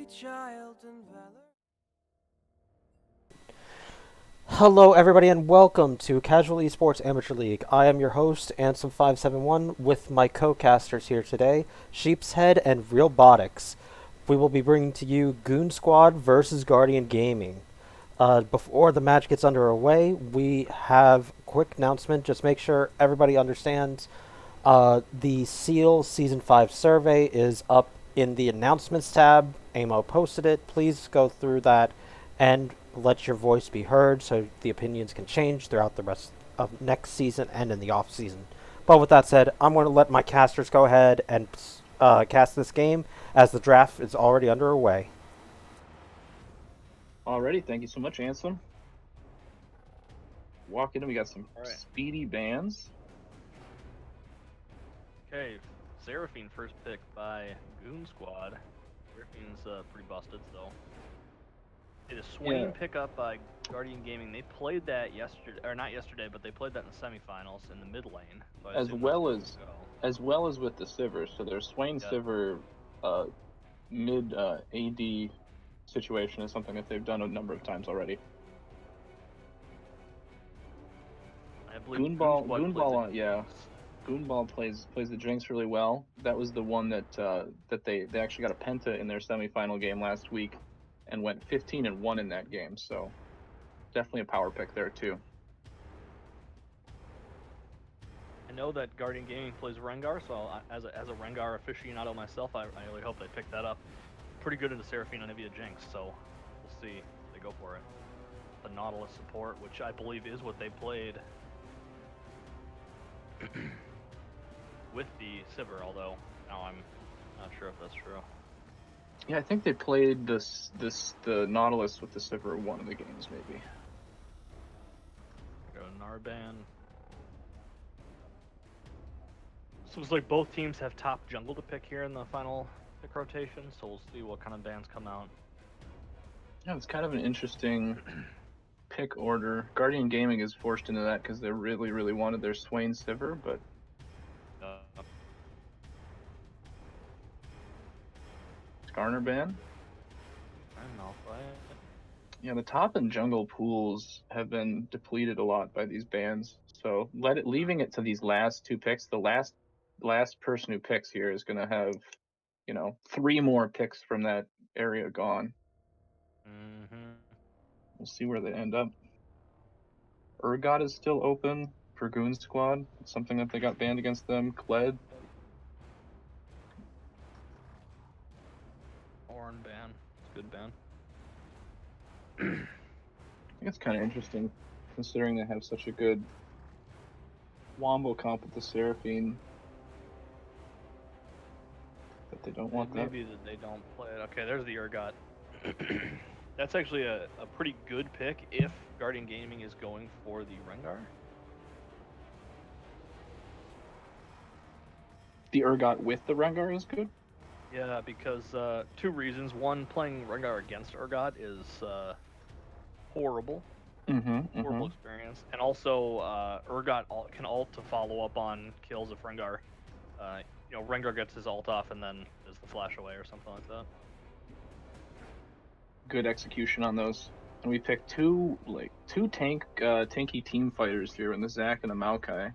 every child and valor. Hello, everybody, and welcome to Casual Esports Amateur League. I am your host, Ansem571, with my co-casters here today, Sheepshead and Realbotics. We will be bringing to you GoonSquad versus Guardian Gaming. Before the match gets underway, we have a quick announcement. Just make sure everybody understands. The SEAL Season 5 survey is up in the announcements tab. AMO posted it. Please go through that and let your voice be heard so the opinions can change throughout the rest of next season and in the off season. But with that said, I'm going to let my casters go ahead and cast this game as the draft is already underway. Alrighty, thank you so much, Ansem. Walk in and we got some Alright. speedy bands. Okay, Seraphine first pick by GoonSquad. Seraphine's pretty busted, so. It is Swain pickup by Guardian Gaming. They played that yesterday, or not yesterday, but they played that in the semifinals in the mid lane. So as well as with the Sivers. So their Swain Siver mid AD situation is something that they've done a number of times already. I believe Goonball plays the Jinx really well. That was the one that they actually got a penta in their semifinal game last week and went 15-1 in that game. So definitely a power pick there too. I know that Guardian Gaming plays Rengar, so as a Rengar aficionado myself, I really hope they pick that up. Pretty good into Seraphine and maybe a Jinx, so we'll see if they go for it. The Nautilus support, which I believe is what they played with the Sivir, although now I'm not sure if that's true. Yeah, I think they played the Nautilus with the Sivir one of the games, maybe. Go Narban. So it's like both teams have top jungle to pick here in the final pick rotation, so we'll see what kind of bans come out. Yeah, it's kind of an interesting pick order. Guardian Gaming is forced into that because they really, really wanted their Swain Sivir, but Skarner ban. Yeah, the top and jungle pools have been depleted a lot by these bans. So leaving it to these last two picks. The last person who picks here is going to have, 3 more picks from that area gone. We'll see where they end up. Urgot is still open for GoonSquad. It's something that they got banned against them. Kled. Oran ban. It's a good ban. I think it's kind of interesting, considering they have such a good Wombo comp with the Seraphine. But they don't want that. Maybe that they don't play it. Okay, there's the Urgot. That's actually a pretty good pick if Guardian Gaming is going for the Rengar. The Urgot with the Rengar is good? Yeah, because 2 reasons. One, playing Rengar against Urgot is horrible. Horrible experience. And also, Urgot can ult to follow up on kills if Rengar, Rengar gets his ult off and then does the flash away or something like that. Good execution on those. And we picked two tanky team fighters here in the Zac and the Maokai.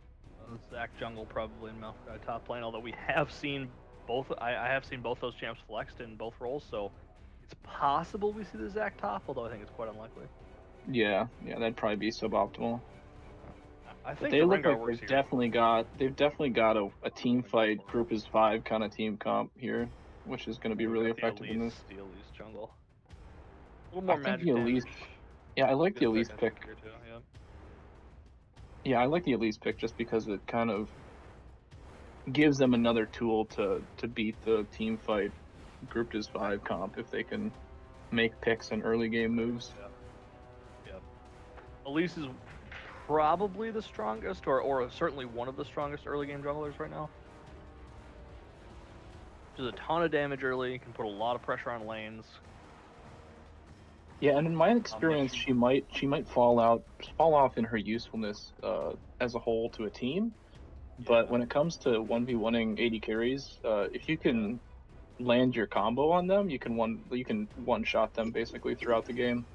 Zac jungle probably in Maokai top lane, although we have seen both. I have seen both those champs flexed in both roles, so it's possible we see the Zac top, although I think it's quite unlikely. Yeah, that'd probably be suboptimal. I think they look Rengar like they've definitely got a team fight group is 5 kind of team comp here, which is going to be really effective in this. The Elise jungle. A little more magic Elise. Yeah, I like the Elise pick. Yeah, I like the Elise pick just because it kind of gives them another tool to beat the team fight grouped as 5 comp if they can make picks and early game moves. Yeah. Elise is probably the strongest, or certainly one of the strongest early game junglers right now. Does a ton of damage early, can put a lot of pressure on lanes. Yeah, and in my experience, she might fall off in her usefulness as a whole to a team. But when it comes to 1v1ing AD carries, if you can land your combo on them, you can one shot them basically throughout the game.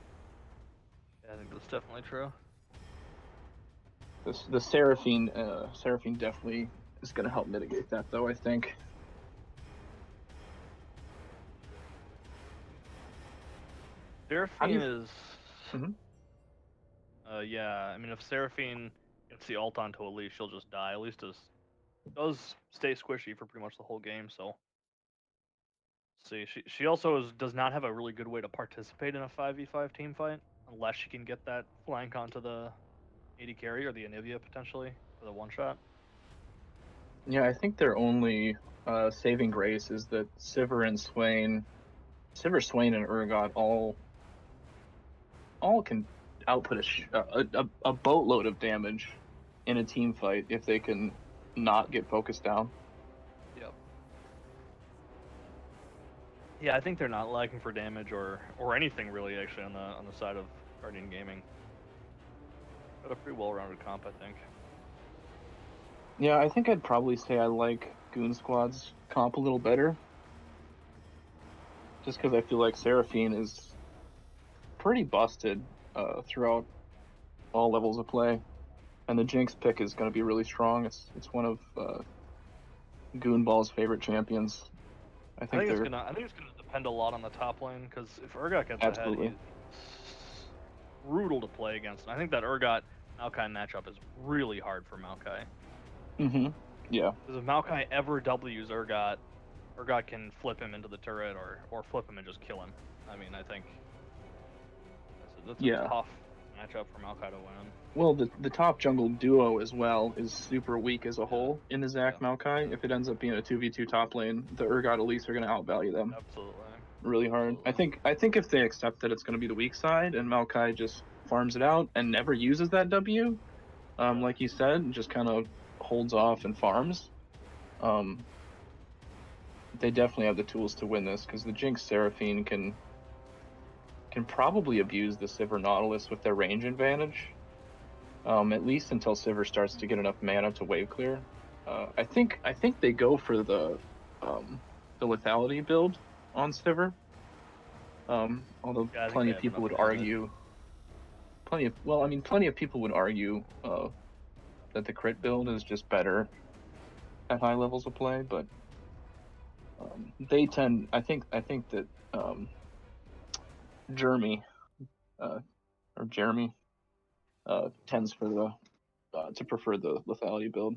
Yeah, I think that's definitely true. The Seraphine definitely is going to help mitigate that, though, I think. Seraphine is. Mm-hmm. Yeah, I mean, if Seraphine gets the ult onto Elise, she'll just die. Elise does stay squishy for pretty much the whole game, so. See, she also does not have a really good way to participate in a 5v5 team fight, unless she can get that flank onto the AD carry or the Anivia potentially for the one shot. Yeah, I think their only saving grace is that Sivir, Swain, and Urgot all can output a boatload of damage in a team fight if they can not get focused down. Yep. Yeah, I think they're not lacking for damage or anything really actually on the side of Guardian Gaming. Got a pretty well-rounded comp, I think. Yeah, I think I'd probably say I like GoonSquad's comp a little better. Just because I feel like Seraphine is pretty busted throughout all levels of play. And the Jinx pick is going to be really strong. It's one of Goonball's favorite champions. I think it's gonna depend a lot on the top lane, because if Urgot gets ahead, he's brutal to play against. And I think that Urgot Maokai matchup is really hard for Maokai. Mm-hmm. Yeah. Because if Maokai ever W's Urgot can flip him into the turret or flip him and just kill him. I mean, I think that's a tough matchup for Maokai to win. Well, the top jungle duo as well is super weak as a whole in the Zac Maokai. If it ends up being a 2v2 top lane, the Urgot Elise are going to outvalue them. Absolutely. Really hard. Absolutely. I think if they accept that it's going to be the weak side and Maokai just farms it out and never uses that W, like you said, and just kind of holds off and farms, they definitely have the tools to win this, because the Jinx Seraphine can probably abuse the Sivir Nautilus with their range advantage. At least until Sivir starts to get enough mana to wave clear. I think they go for the lethality build on Sivir. Although plenty of people would argue. Plenty of people would argue that the crit build is just better at high levels of play, but they tend. I think that Jeremy tends to prefer the lethality build.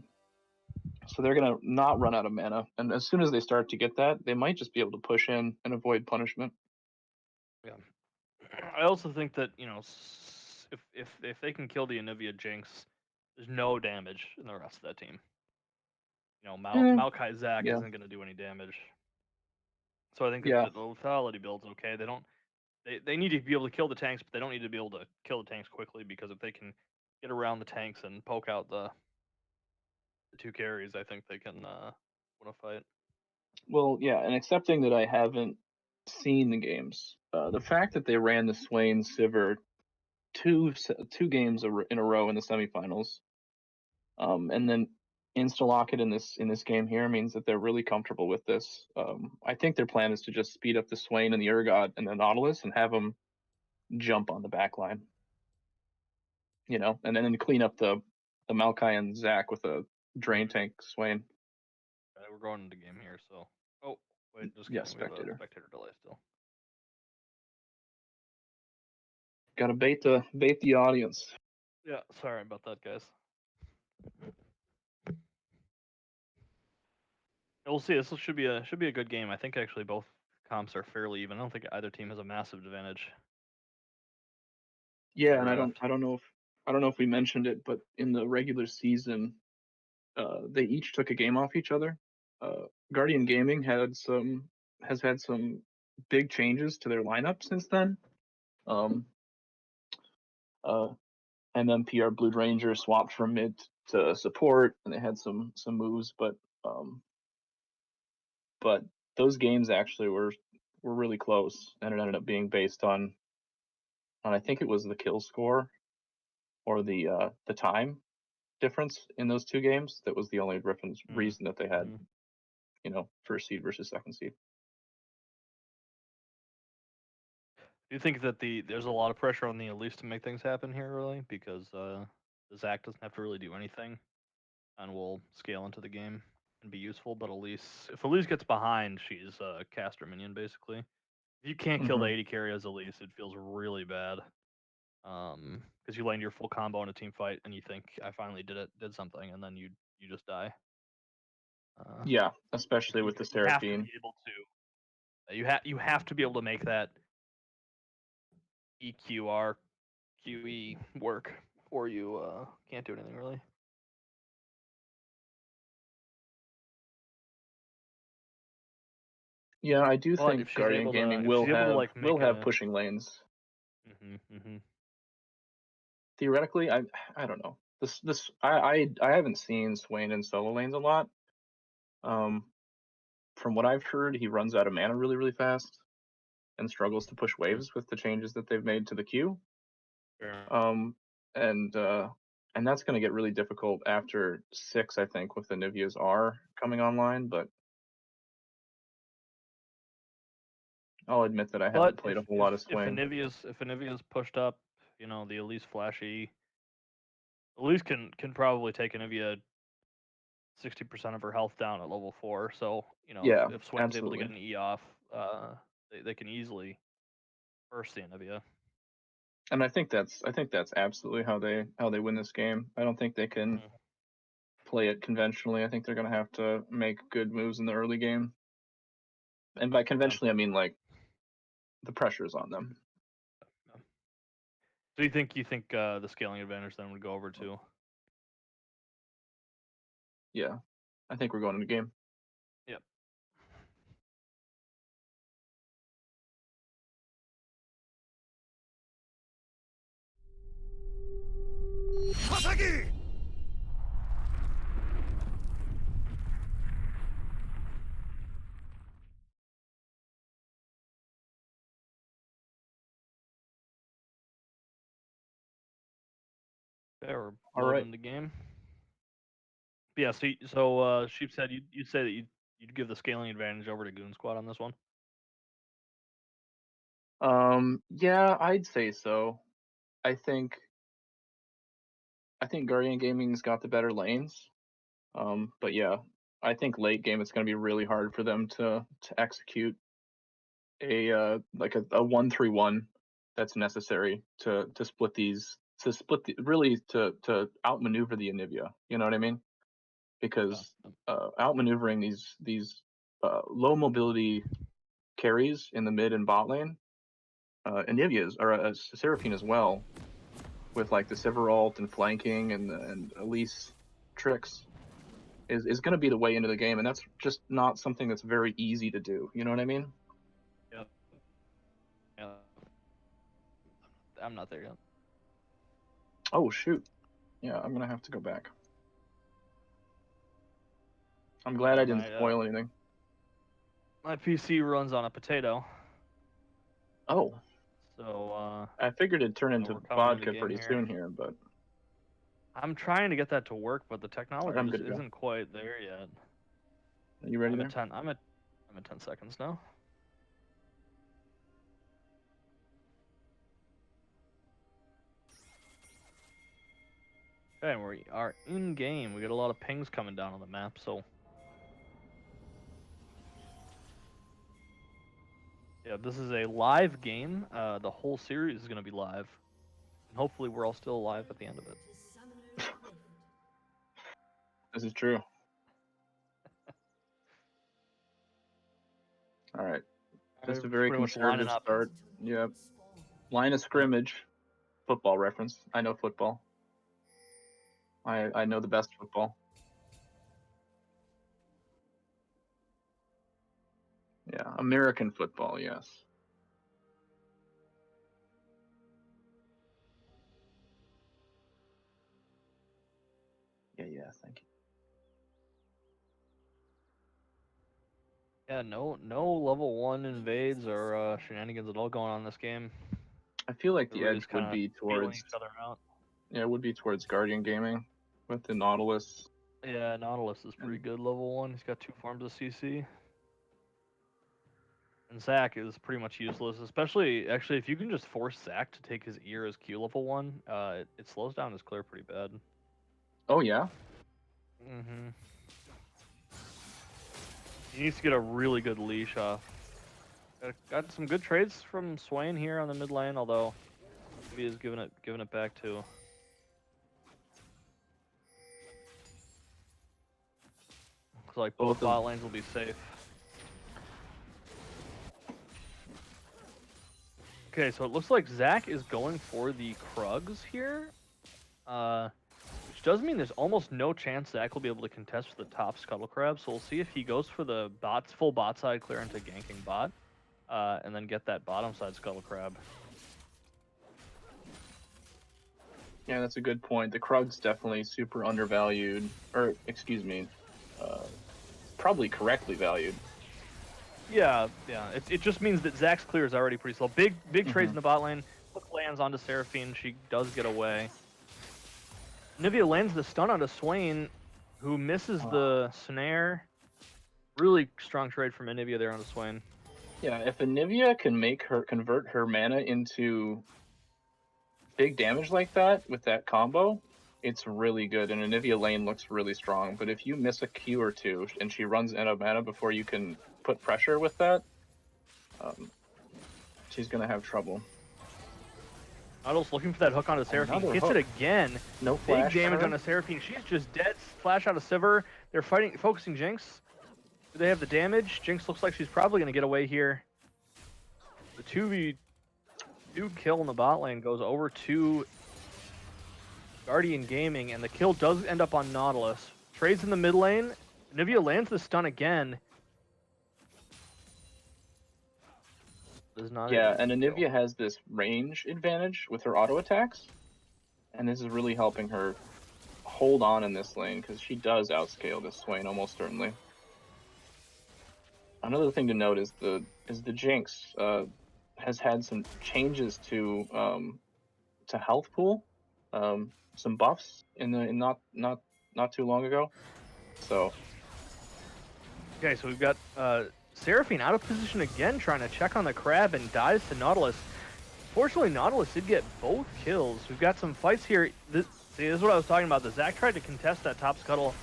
So they're going to not run out of mana. And as soon as they start to get that, they might just be able to push in and avoid punishment. Yeah. I also think that, if they can kill the Anivia Jinx, there's no damage in the rest of that team. Maokai Zac isn't going to do any damage. So I think that the lethality build's okay. They need to be able to kill the tanks, but they don't need to be able to kill the tanks quickly, because if they can get around the tanks and poke out the two carries, I think they can win a fight. Well, yeah, and accepting that I haven't seen the games, the fact that they ran the Swain Sivir two games in a row in the semifinals, and then insta-lock it in this game here means that they're really comfortable with this. I think their plan is to just speed up the Swain and the Urgot and the Nautilus and have them jump on the back line. And then clean up the Maokai and Zac with a drain tank Swain. Okay, we're going into game here, so. Oh, wait, just kidding. Yeah, we have a spectator delay still. Gotta bait the audience. Yeah, sorry about that, guys. We'll see. This should be a good game. I think actually both comps are fairly even. I don't think either team has a massive advantage. Yeah, and I don't know if we mentioned it, but in the regular season, they each took a game off each other. Guardian Gaming has had some big changes to their lineup since then. MMPR Blue Ranger swapped from mid to support, and they had some moves, but those games actually were really close, and it ended up being based on I think it was the kill score or the time difference in those two games. That was the only reason that they had, first seed versus second seed. Do you think that there's a lot of pressure on the Elise to make things happen here, really? Because the Zac doesn't have to really do anything, and will scale into the game and be useful. But if Elise gets behind, she's a caster minion, basically. If you can't kill the 80 carry as Elise, it feels really bad. Because you land your full combo in a team fight, and you think, I finally did something, and then you just die. Yeah, especially with the Seraphine. You have to be able to make that EQR QE work, or you can't do anything really. Yeah, I do think Guardian Gaming will have pushing lanes. Theoretically, I don't know. I haven't seen Swain in solo lanes a lot. From what I've heard, he runs out of mana really, really fast and struggles to push waves with the changes that they've made to the queue. Sure. And that's going to get really difficult after 6, I think, with the Nivea's R coming online. But I'll admit that I haven't played a whole lot of Swain. If Anivia's pushed up, the Elise flashy. Elise can probably take Anivia 60% of her health down at level 4. So if Swain's able to get an E off, they can easily burst the Anivia. And I think that's absolutely how they win this game. I don't think they can play it conventionally. I think they're going to have to make good moves in the early game. And by conventionally, I mean like the pressure is on them. So you think the scaling advantage then would go over too? Yeah, I think we're going into game. Yep. Hasagi! Okay, we're loading into game. Yeah, so Sheep said you'd say that you'd give the scaling advantage over to GoonSquad on this one. Yeah, I'd say so. I think Guardian Gaming's got the better lanes. But yeah, I think late game it's going to be really hard for them to execute a like a 1-3-1 that's necessary to split these to outmaneuver the Anivia. You know what I mean? Because outmaneuvering these low mobility carries in the mid and bot lane, Anivia's or Seraphine as well, with like the Sivir ult and flanking and Elise tricks, is going to be the way into the game, and that's just not something that's very easy to do. You know what I mean? Yep. Yeah. I'm not there yet. Oh shoot! Yeah, I'm gonna have to go back. I'm glad I didn't spoil anything. My PC runs on a potato. Oh. So I figured it'd turn into vodka pretty soon here, but I'm trying to get that to work, but the technology just isn't quite there yet. Are you ready? I'm at 10 seconds now. Okay, we are in game. We got a lot of pings coming down on the map, so yeah, this is a live game. The whole series is going to be live, and hopefully we're all still alive at the end of it. This is true. All right, just a very conservative start. Yep. Line of scrimmage. Football reference. I know football. I know the best football. Yeah, American football, yes. Yeah, thank you. Yeah, no level 1 invades or shenanigans at all going on in this game. I feel like the edge would be towards each other out. Yeah, it would be towards Guardian Gaming with the Nautilus. Yeah, Nautilus is pretty good level 1. He's got 2 forms of CC. And Zac is pretty much useless, especially actually if you can just force Zac to take his ear as Q level 1, it slows down his clear pretty bad. Oh yeah. Mm-hmm. He needs to get a really good leash off. Got some good trades from Swain here on the mid lane, although he is giving it back too. Looks like both bot lanes will be safe. Okay, so it looks like Zac is going for the Krugs here, which does mean there's almost no chance Zac will be able to contest for the top Scuttle Crab. So we'll see if he goes for the full bot side clear into ganking bot, and then get that bottom side Scuttle Crab. Yeah, that's a good point. The Krug's definitely super undervalued, or excuse me, probably correctly valued. Yeah. It just means that Zac's clear is already pretty slow. Big trades in the bot lane. Hook lands onto Seraphine. She does get away. Nivea lands the stun onto Swain, who misses the snare. Really strong trade from Anivia there onto Swain. Yeah, if Anivia can convert her mana into big damage like that with that combo, it's really good. And Anivia lane looks really strong. But if you miss a Q or two and she runs out of mana before you can put pressure with that, she's gonna have trouble. Nautilus looking for that hook onto Seraphine. Hits it again. No flash. Big damage onto Seraphine. She's just dead. Flash out of Sivir. They're focusing Jinx. Do they have the damage? Jinx looks like she's probably going to get away here. The 2v2 kill in the bot lane goes over to Guardian Gaming, and the kill does end up on Nautilus. Trades in the mid lane. Anivia lands the stun again. Yeah, and Anivia has this range advantage with her auto attacks, and this is really helping her hold on in this lane because she does outscale this Swain almost certainly. Another thing to note is the Jinx has had some changes to health pool, some buffs in not too long ago. So okay, so we've got Seraphine out of position again, trying to check on the crab, and dies to Nautilus. Fortunately, Nautilus did get both kills. We've got some fights here. This is what I was talking about. The Zac tried to contest that top scuttle.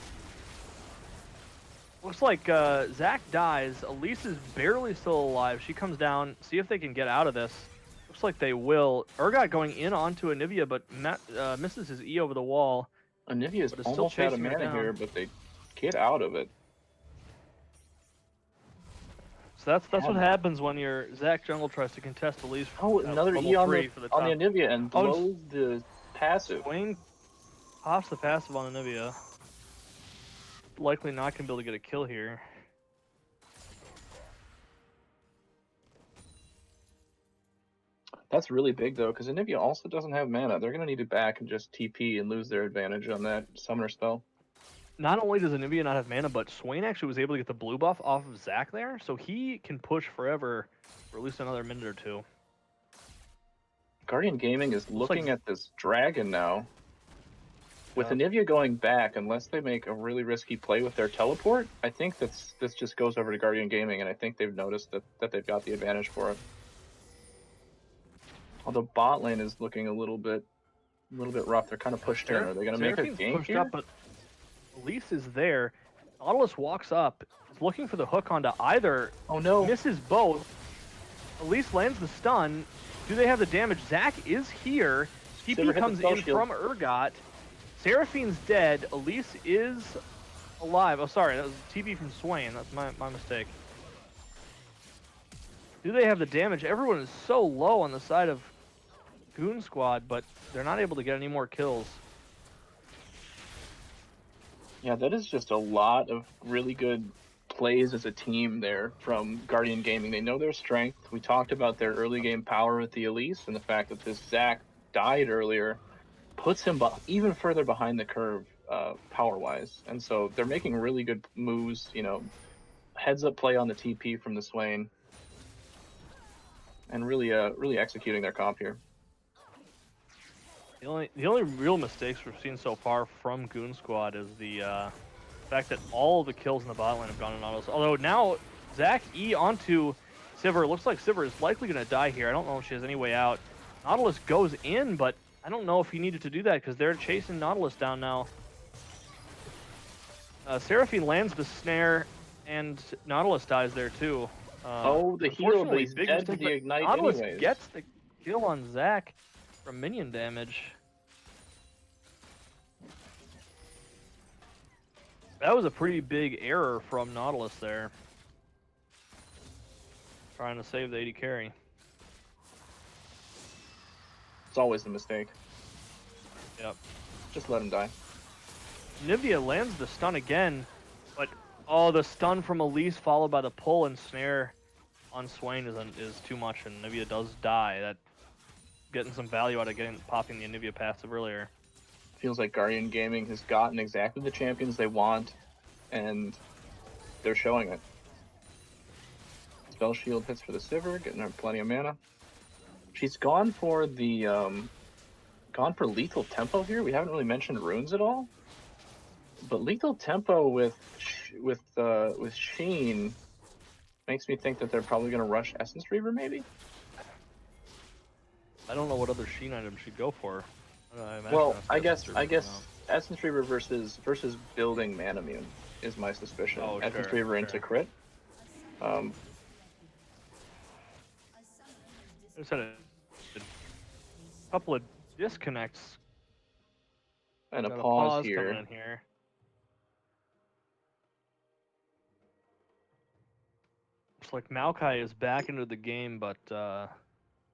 Looks like Zac dies. Elise is barely still alive. She comes down. See if they can get out of this. Looks like they will. Urgot going in onto Anivia, but misses his E over the wall. Anivia is almost out of mana here, but they get out of it. So that's what happens when your Zac jungle tries to contest Elise. Oh, another E on the Anivia and blows the passive. Swain pops the passive on Anivia. Likely not going to be able to get a kill here. That's really big though, because Anivia also doesn't have mana. They're going to need it back and just TP and lose their advantage on that summoner spell. Not only does Anivia not have mana, but Swain actually was able to get the blue buff off of Zac there, so he can push forever for at least another minute or two. Guardian Gaming is looking at this dragon now. With Anivia going back, unless they make a really risky play with their teleport, I think this just goes over to Guardian Gaming, and I think they've noticed that they've got the advantage for it. Although bot lane is looking a little bit rough. They're kind of pushed in. Are they going to make a gank here? Up, but Elise is there. Nautilus walks up, is looking for the hook onto either. Oh no! Misses both. Elise lands the stun. Do they have the damage? Zac is here. TP comes in from Urgot. Seraphine's dead. Elise is alive. Oh, sorry, that was TP from Swain. That's my mistake. Do they have the damage? Everyone is so low on the side of GoonSquad, but they're not able to get any more kills. Yeah, that is just a lot of really good plays as a team there from Guardian Gaming. They know their strength. We talked about their early game power with the Elise, and the fact that this Zac died earlier puts him even further behind the curve power-wise. And so they're making really good moves, heads-up play on the TP from the Swain, and really executing their comp here. The only real mistakes we've seen so far from GoonSquad is the fact that all of the kills in the bot lane have gone to Nautilus. Although now Zac E onto Sivir, looks like Sivir is likely going to die here. I don't know if she has any way out. Nautilus goes in, but I don't know if he needed to do that because they're chasing Nautilus down now. Seraphine lands the snare, and Nautilus dies there too. Oh, the heal, but he's big dead to mistake, the but ignite Nautilus anyways. gets the kill on Zach from minion damage. That was a pretty big error from Nautilus there. Trying to save the AD carry. It's always a mistake. Yep. Just let him die. Nivea lands the stun again, but oh, the stun from Elise followed by the pull and snare on Swain is too much, and Nivea does die. That getting some value out of popping the Nivea passive earlier. Feels like Guardian Gaming has gotten exactly the champions they want, and they're showing it. Spell shield hits for the Sivir, getting her plenty of mana. She's gone for the lethal tempo here. We haven't really mentioned runes at all, but lethal tempo with Sheen makes me think that they're probably going to rush Essence Reaver, maybe. I don't know what other Sheen item she'd go for. I guess Essence Reaver versus building Mana Mune is my suspicion. Oh, Essence sure, Reaver into crit. I just had a couple of disconnects. And a Got pause coming here. in here. Looks like Maokai is back into the game, but the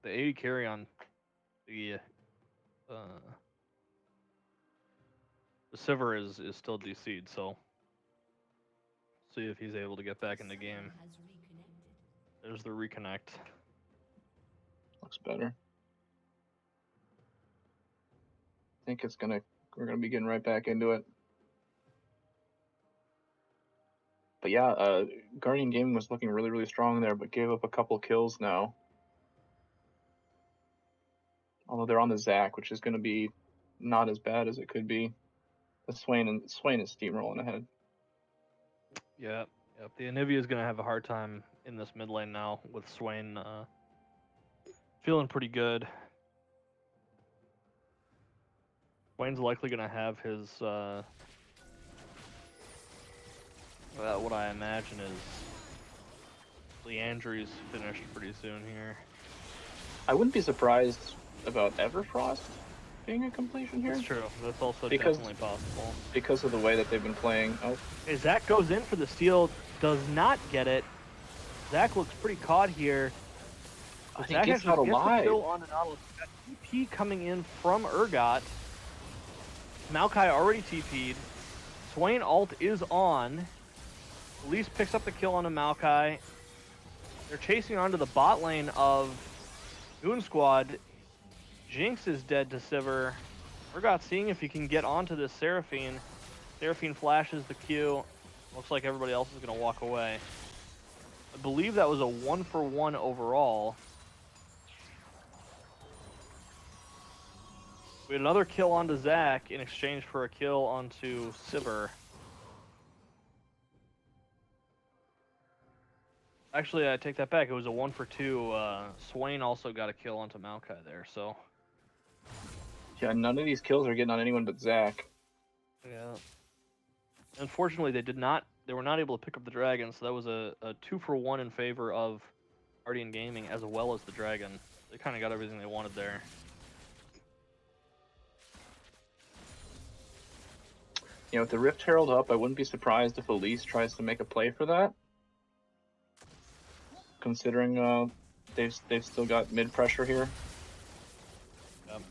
AD carry on the Sivir is still DC'd, so see if he's able to get back in the game. There's the reconnect. Looks better. I think we're gonna be getting right back into it. But yeah, Guardian Gaming was looking really, really strong there, but gave up a couple kills now. Although they're on the Zac, which is going to be not as bad as it could be. The Swain is steamrolling ahead. Yeah, yep. The Anivia is going to have a hard time in this mid lane now with Swain feeling pretty good. Swain's likely going to have his what I imagine is Leandry's finished pretty soon here. I wouldn't be surprised about Everfrost being a completion here. That's true. That's also definitely possible. Because of the way that they've been playing. Oh. Hey, Zach goes in for the steal, does not get it. Zach looks pretty caught here. I think he's not alive. Kill on Nautilus. TP coming in from Urgot. Maokai already TP'd. Swain ult is on. Elise picks up the kill on a Maokai. They're chasing onto the bot lane of GoonSquad. Jinx is dead to Sivir. Urgot seeing if he can get onto this Seraphine. Seraphine flashes the Q. Looks like everybody else is going to walk away. I believe that was a 1-for-1 overall. We had another kill onto Zac in exchange for a kill onto Sivir. Actually, I take that back. It was a 1-for-2. Swain also got a kill onto Maokai there, so... Yeah, none of these kills are getting on anyone but Zac. Yeah. Unfortunately, they were not able to pick up the dragon, so that was a 2-for-1 in favor of Guardian Gaming as well as the dragon. They kind of got everything they wanted there. You know, with the Rift Herald up, I wouldn't be surprised if Elise tries to make a play for that. Considering they've still got mid pressure here. Yep.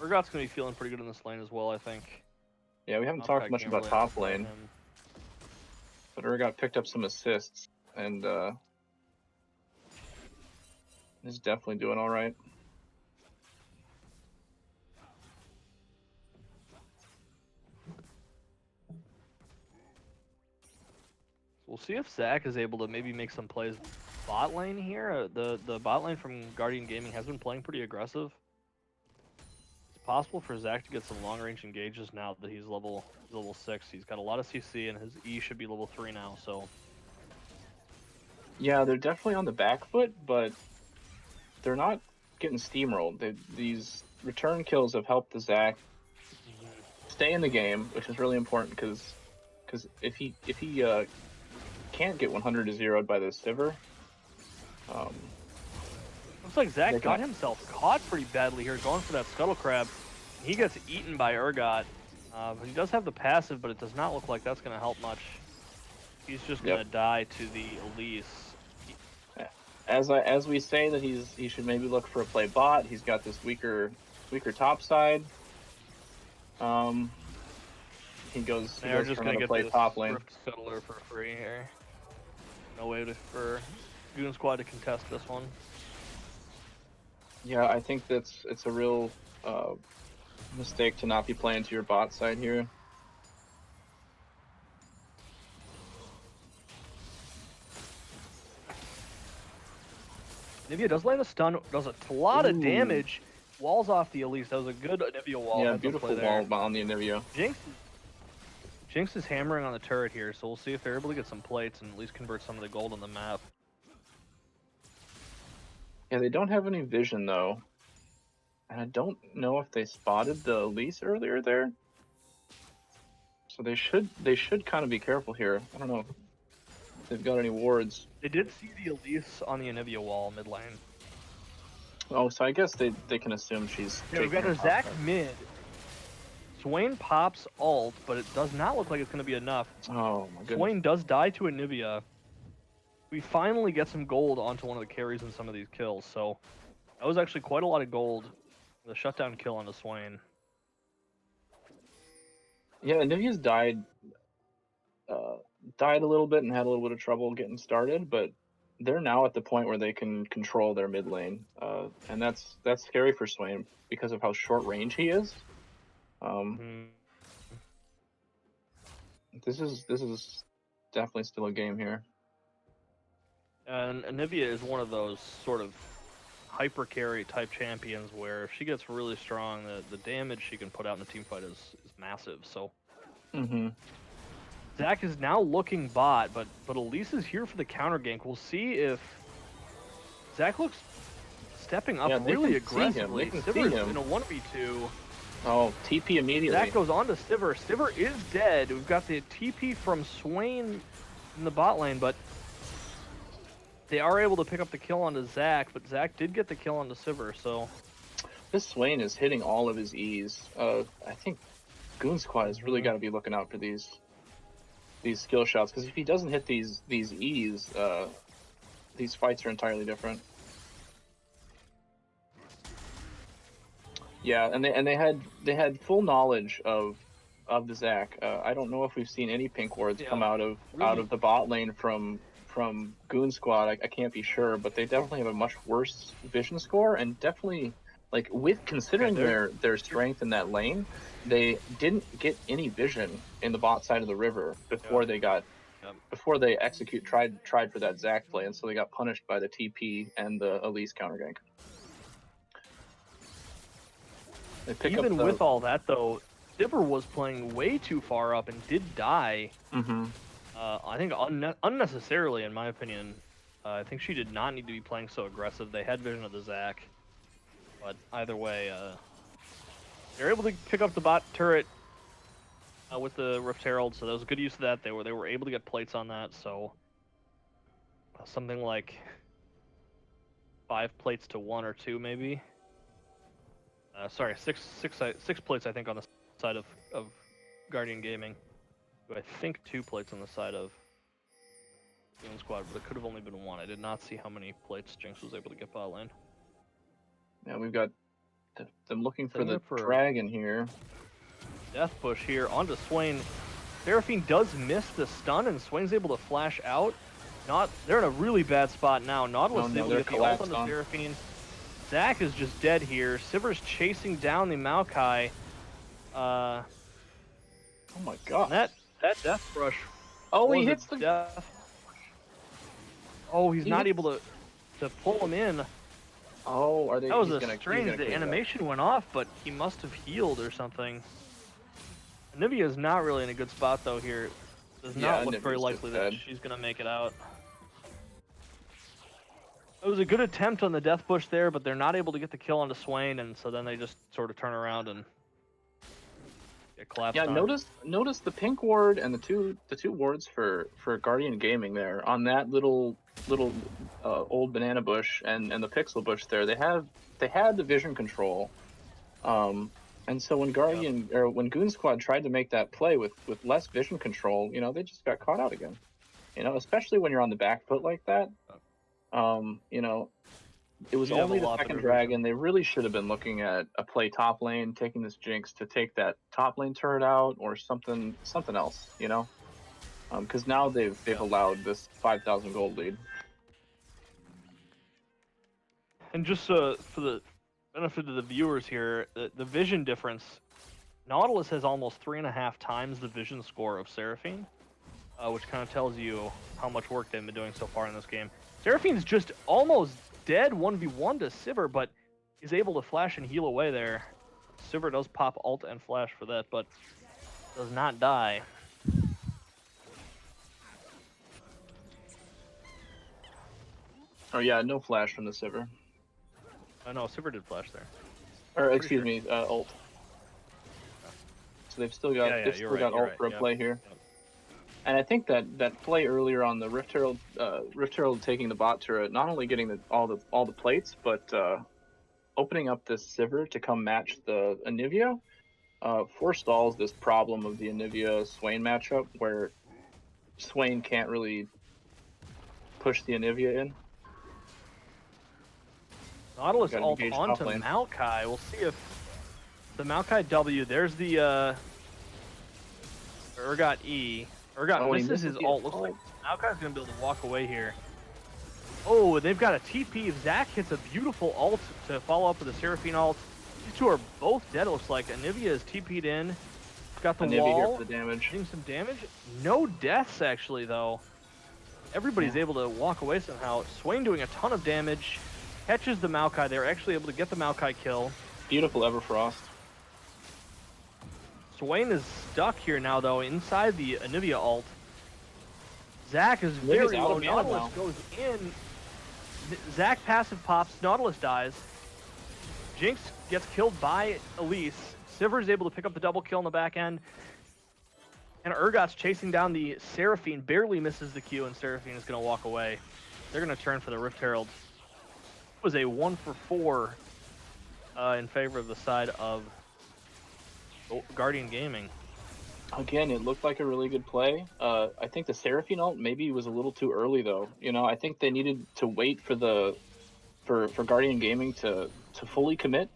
Urgot's gonna be feeling pretty good in this lane as well, I think. Yeah, we haven't talked much about top lane, but Urgot picked up some assists and is definitely doing all right. We'll see if Zac is able to maybe make some plays bot lane here. The bot lane from Guardian Gaming has been playing pretty aggressive. It's possible for Zac to get some long range engages now that he's level 6. He's got a lot of CC and his E should be level 3 now, so Yeah, they're definitely on the back foot, but they're not getting steamrolled. These return kills have helped the Zach stay in the game, which is really important because if he can't get 100 to 0'd by the Sivir, looks like Zach got himself caught pretty badly here, going for that Scuttle Crab. He gets eaten by Urgot. But he does have the passive, but it does not look like that's going to help much. He's just going to die to the Elise. As we say that he should maybe look for a play bot. He's got this weaker top side. He goes just going to get play top lane. Rift Scuttler for free here. No way for GoonSquad to contest this one. Yeah, I think it's a real mistake to not be playing to your bot side here. Nivea does land a stun, does a lot of damage, walls off the Elise. That was a good Nivea wall. Yeah, beautiful wall on the Nivea. Jinx is hammering on the turret here, so we'll see if they're able to get some plates and at least convert some of the gold on the map. Yeah, they don't have any vision though. And I don't know if they spotted the Elise earlier there. So they should kind of be careful here. I don't know if they've got any wards. They did see the Elise on the Anivia wall mid lane. Oh, so I guess they can assume she's. Yeah, we've got a Zac mid. Swain pops ult, but it does not look like it's going to be enough. Oh my goodness. Swain does die to Anivia. We finally get some gold onto one of the carries in some of these kills, so that was actually quite a lot of gold. The shutdown kill onto Swain. Yeah, Anivia's died a little bit and had a little bit of trouble getting started, but they're now at the point where they can control their mid lane, and that's scary for Swain because of how short range he is. This is definitely still a game here. And Anivia is one of those sort of hyper carry type champions where if she gets really strong, the damage she can put out in the team fight is massive. So Zac is now looking bot, but Elise is here for the counter gank. We'll see if Zac looks stepping up really aggressively. Sivir's in a 1v2. Oh, TP immediately. Zac goes on to Sivir. Sivir is dead. We've got the TP from Swain in the bot lane, but they are able to pick up the kill onto Zac, but Zac did get the kill onto Sivir, so... This Swain is hitting all of his E's. I think GoonSquad has really got to be looking out for these skill shots, because if he doesn't hit these E's, these fights are entirely different. Yeah, and they had full knowledge of the Zac. I don't know if we've seen any pink wards come out of the bot lane from GoonSquad. I can't be sure, but they definitely have a much worse vision score, and definitely, like, with considering their strength in that lane, they didn't get any vision in the bot side of the river before they got before they tried for that Zac play, and so they got punished by the TP and the Elise counter gank. Even with all that, though, Sivir was playing way too far up and did die. I think unnecessarily, in my opinion. I think she did not need to be playing so aggressive. They had vision of the Zac. But either way, they're able to pick up the bot turret with the Rift Herald, so that was a good use of that. They were able to get plates on that, so something like 5 plates to 1 or 2, maybe. Sorry, six plates, I think, on the side of Guardian Gaming. I think 2 plates on the side of GoonSquad, but it could have only been 1. I did not see how many plates Jinx was able to get bot lane. Yeah, we've got them looking for the dragon here. Death push here onto Swain. Seraphine does miss the stun, and Swain's able to flash out. They're in a really bad spot now. Nautilus is able to get the ult onto Seraphine. Zac is just dead here. Sivir's chasing down the Maokai. Oh my god. That death rush. Oh, he hits the death. Oh, he's not able to pull him in. Oh, are they? That was strange. The animation went off, but he must have healed or something. Anivia is not really in a good spot though here. Does not look very likely that she's gonna make it out. It was a good attempt on the death push there, but they're not able to get the kill onto Swain, and so then they just sort of turn around and get collapsed. Yeah, notice the pink ward and the two wards for Guardian Gaming there on that little old banana bush and the pixel bush there. They had the vision control, and so when Guardian or when GoonSquad tried to make that play with less vision control, you know, they just got caught out again. You know, especially when you're on the back foot like that. You know, it was only the second dragon. They really should have been looking at a play top lane, taking this Jinx to take that top lane turret out, or something else. You know, because now they've allowed this 5,000 gold lead. And just for the benefit of the viewers here, the vision difference, Nautilus has almost 3.5 times the vision score of Seraphine, which kind of tells you how much work they've been doing so far in this game. Seraphine's just almost dead 1v1 to Sivir, but is able to flash and heal away there. Sivir does pop ult and flash for that, but does not die. Oh yeah, no flash from the Sivir. Oh no, Sivir did flash there. Or excuse me, ult. So they've still got ult for a play here. Yep. And I think that play earlier on the Rift Herald taking the bot turret, not only getting all the plates, but opening up this Sivir to come match the Anivia, forestalls this problem of the Anivia Swain matchup where Swain can't really push the Anivia in. Nautilus ult onto Maokai. We'll see if the Maokai W. There's the Urgot E. Urgot misses his ult. Looks like Maokai's gonna be able to walk away here. Oh, they've got a TP. Zach hits a beautiful ult to follow up with a Seraphine ult. These two are both dead, it looks like. Anivia is TP'd in. Got the wall. For the damage. Doing some damage. No deaths, actually, though. Everybody's able to walk away somehow. Swain doing a ton of damage. Catches the Maokai. They're actually able to get the Maokai kill. Beautiful Everfrost. Swain is stuck here now, though, inside the Anivia ult. Zach is very low. Nautilus goes in. Zach passive pops. Nautilus dies. Jinx gets killed by Elise. Sivir is able to pick up the double kill in the back end. And Urgot's chasing down the Seraphine. Barely misses the Q, and Seraphine is going to walk away. They're going to turn for the Rift Herald. It was a 1-for-4 in favor of the side of Guardian Gaming. Again, it looked like a really good play. I think the Seraphine ult maybe was a little too early, though. You know, I think they needed to wait for Guardian Gaming to fully commit.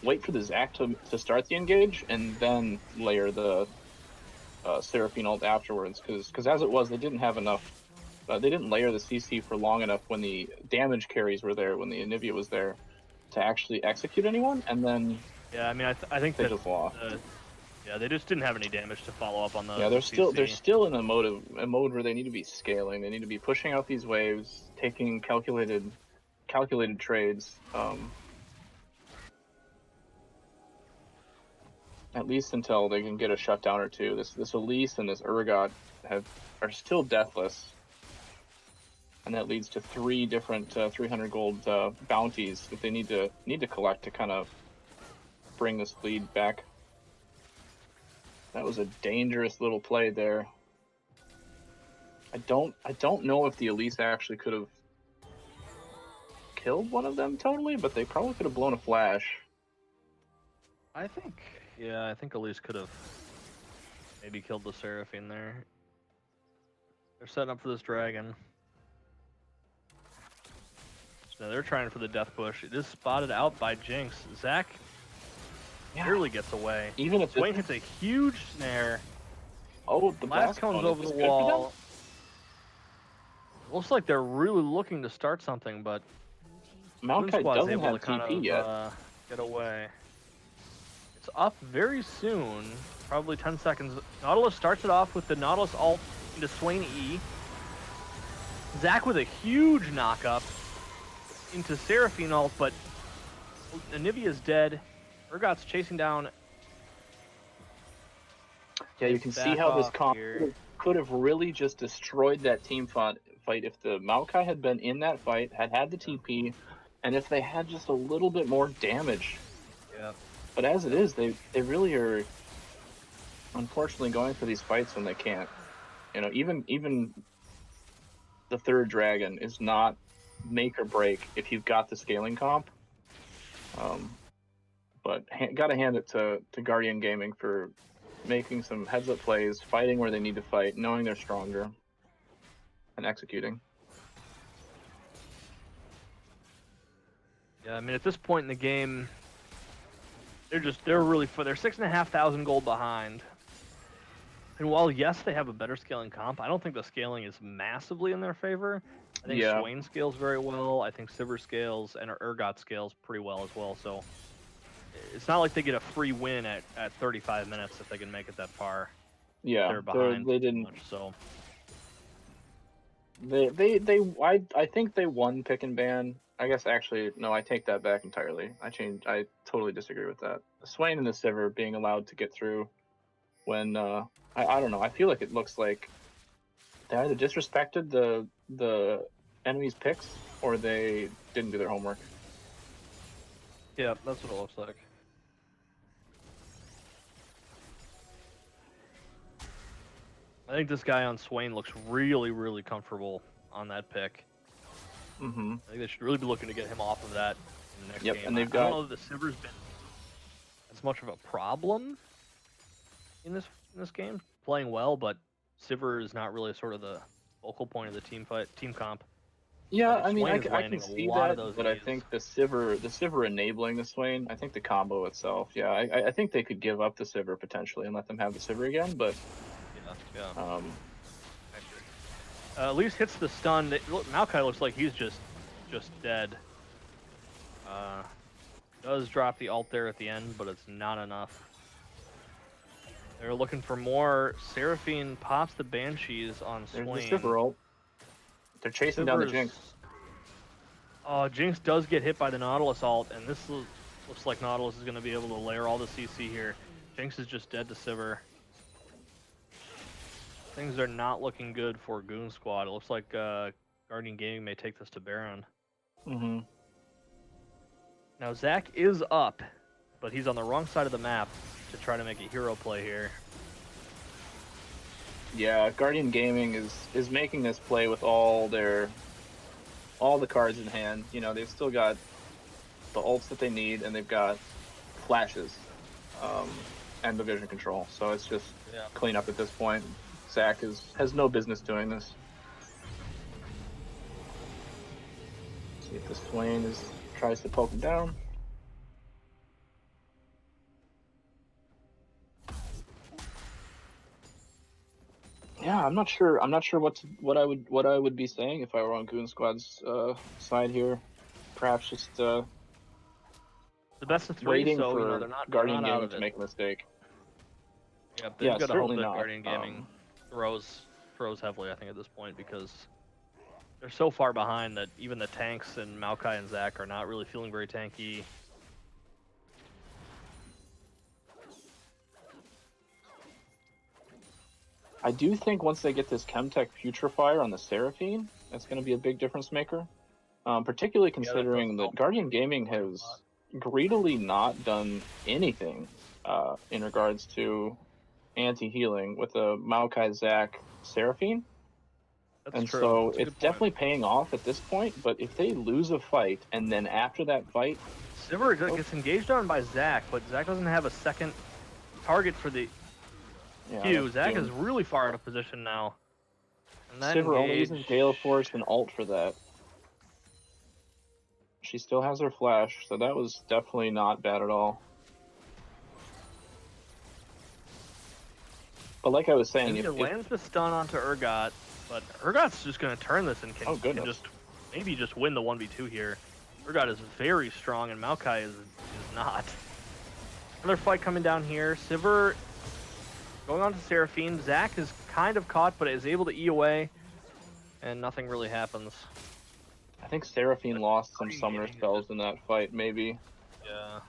Wait for the Zac to start the engage, and then layer the Seraphine ult afterwards. Because as it was, they didn't have enough. They didn't layer the CC for long enough when the damage carries were there, when the Anivia was there, to actually execute anyone, and then... Yeah, I mean, I think they just lost. Yeah, they just didn't have any damage to follow up on the. Yeah, they're still in a mode where they need to be scaling. They need to be pushing out these waves, taking calculated trades. At least until they can get a shutdown or two. This Elise and this Urgot are still deathless, and that leads to 3 different 300 gold bounties that they need to collect to kind of bring this lead back. That was a dangerous little play there. I don't know if the Elise actually could have killed one of them totally, but they probably could have blown a flash. I think Elise could have maybe killed the Seraphine there. They're setting up for this dragon. So they're trying for the death push. It is spotted out by Jinx. Zach barely gets away. Even if Swain hits a huge snare. Oh, the blast comes over the wall. Looks like they're really looking to start something, but Maokai doesn't have TP yet. Get away. It's up very soon, probably 10 seconds. Nautilus starts it off with the Nautilus ult into Swain E. Zach with a huge knock-up into Seraphine ult, but Anivia's dead. Urgot's chasing down. Yeah, you can see how this comp could have really just destroyed that team fight fight if the Maokai had been in that fight, had the TP, and if they had just a little bit more damage. Yeah. But as it is, they really are unfortunately going for these fights when they can't. You know, even the third dragon is not make or break if you've got the scaling comp. But gotta hand it to Guardian Gaming for making some heads-up plays, fighting where they need to fight, knowing they're stronger, and executing. Yeah, I mean, at this point in the game, they're really they're 6,500 gold behind. And while yes, they have a better scaling comp, I don't think the scaling is massively in their favor. I think Swain scales very well. I think Sivir scales and Urgot scales pretty well as well. So it's not like they get a free win at 35 minutes if they can make it that far. Yeah, they're behind. They didn't. Much, so I think they won pick and ban. I guess actually no, I take that back entirely. I totally disagree with that. The Swain and the Sivir being allowed to get through when I don't know. I feel like it looks like they either disrespected the enemy's picks or they didn't do their homework. Yeah, that's what it looks like. I think this guy on Swain looks really, really comfortable on that pick. Mm-hmm. I think they should really be looking to get him off of that in the next game. And they've I don't know if the Sivir's been as much of a problem in this game. Playing well, but Sivir is not really sort of the focal point of the team comp. Yeah, I mean, I can see that, but I think the Sivir enabling the Swain, I think the combo itself, yeah, I think they could give up the Sivir potentially and let them have the Sivir again, but yeah. At least hits the stun. Maokai looks like he's just dead. Does drop the ult there at the end, but it's not enough. They're looking for more. Seraphine pops the Banshees on Swain. There's the Sivir ult. They're chasing down the Jinx. Oh, Jinx does get hit by the Nautilus ult, and this looks like Nautilus is going to be able to layer all the CC here. Jinx is just dead to Sivir. Things are not looking good for GoonSquad. It looks like Guardian Gaming may take this to Baron. Mm-hmm. Now, Zach is up, but he's on the wrong side of the map to try to make a hero play here. Yeah, Guardian Gaming is making this play with all the cards in hand. You know, they've still got the ults that they need, and they've got flashes and the vision control. So it's just clean up at this point. Zach has no business doing this. See if the Swain tries to poke him down. Yeah, I'm not sure what I would be saying if I were on GoonSquad's side here. Perhaps just the best of three, waiting so for they're not Guardian out Gaming of to it. make a mistake. Yeah, they've got to hope that not. Guardian Gaming throws heavily, I think, at this point, because they're so far behind that even the tanks and Maokai and Zach are not really feeling very tanky. I do think once they get this Chemtech Putrefier on the Seraphine, that's going to be a big difference maker. Particularly considering that Guardian Gaming has greedily not done anything in regards to anti-healing with a Maokai Zach Seraphine. That's true. So it's definitely paying off at this point, but if they lose a fight and then after that fight... Sivir gets engaged on by Zach, but Zach doesn't have a second target for the Q. Zach is really far out of position now. And that Sivir only uses Gale Force and ult for that. She still has her flash, so that was definitely not bad at all. But like I was saying, if lands the stun onto Urgot, but Urgot's just going to turn this and can just maybe just win the 1v2 here. Urgot is very strong, and Maokai is not. Another fight coming down here. Sivir going on to Seraphine. Zach is kind of caught, but is able to E away, and nothing really happens. I think Seraphine lost some summoner spells in that fight, maybe. Yeah.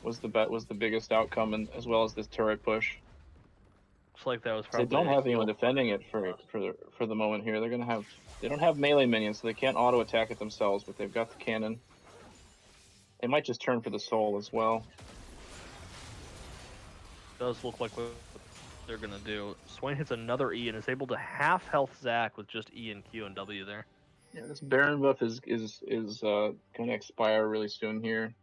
Was the biggest outcome, and as well as this turret push. Looks like that was They probably. don't have anyone defending it for the moment here. They're gonna have. They don't have melee minions, so they can't auto attack it themselves. But they've got the cannon. They might just turn for the soul as well. Does look like what they're gonna do. Swain hits another E and is able to half health Zach with just E and Q and W there. Yeah, this Baron buff is gonna expire really soon here.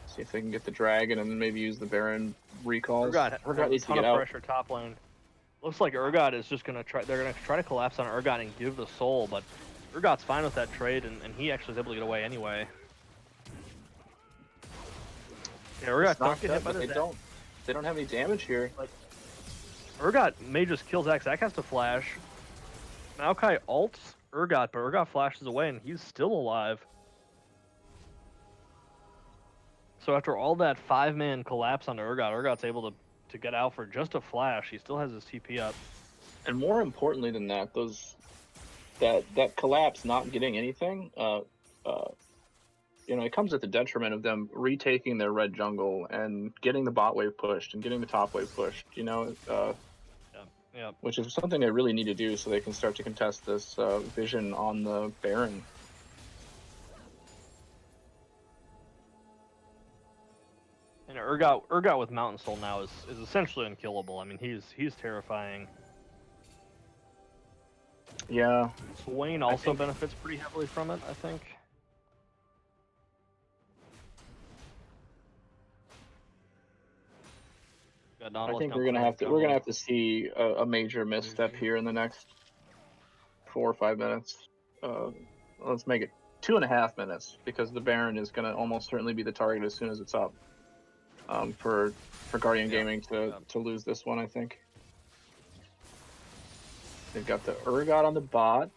See if they can get the dragon and then maybe use the Baron recalls. Urgot needs to get out. Pressure top lane. Looks like Urgot is just gonna try. They're gonna try to collapse on Urgot and give the soul, but Urgot's fine with that trade, and he actually is able to get away anyway. Yeah, Urgot don't get hit by the Zach. They don't have any damage here. Like, Urgot may just kill Zach. Zach has to flash. Maokai ults Urgot, but Urgot flashes away, and he's still alive. So after all that 5-man collapse onto Urgot, Urgot's able to get out for just a flash. He still has his TP up. And more importantly than that, that collapse not getting anything, it comes at the detriment of them retaking their red jungle and getting the bot wave pushed and getting the top wave pushed, Yeah. Which is something they really need to do so they can start to contest this vision on the Baron. And Urgot with Mountain Soul now is essentially unkillable. I mean, he's terrifying. Yeah. Swain also benefits pretty heavily from it, I think. I think we're gonna have to see a major misstep here in the next 4 or 5 minutes. Let's make it 2.5 minutes because the Baron is gonna almost certainly be the target as soon as it's up. For Guardian Gaming to lose this one, I think. They've got the Urgot on the bot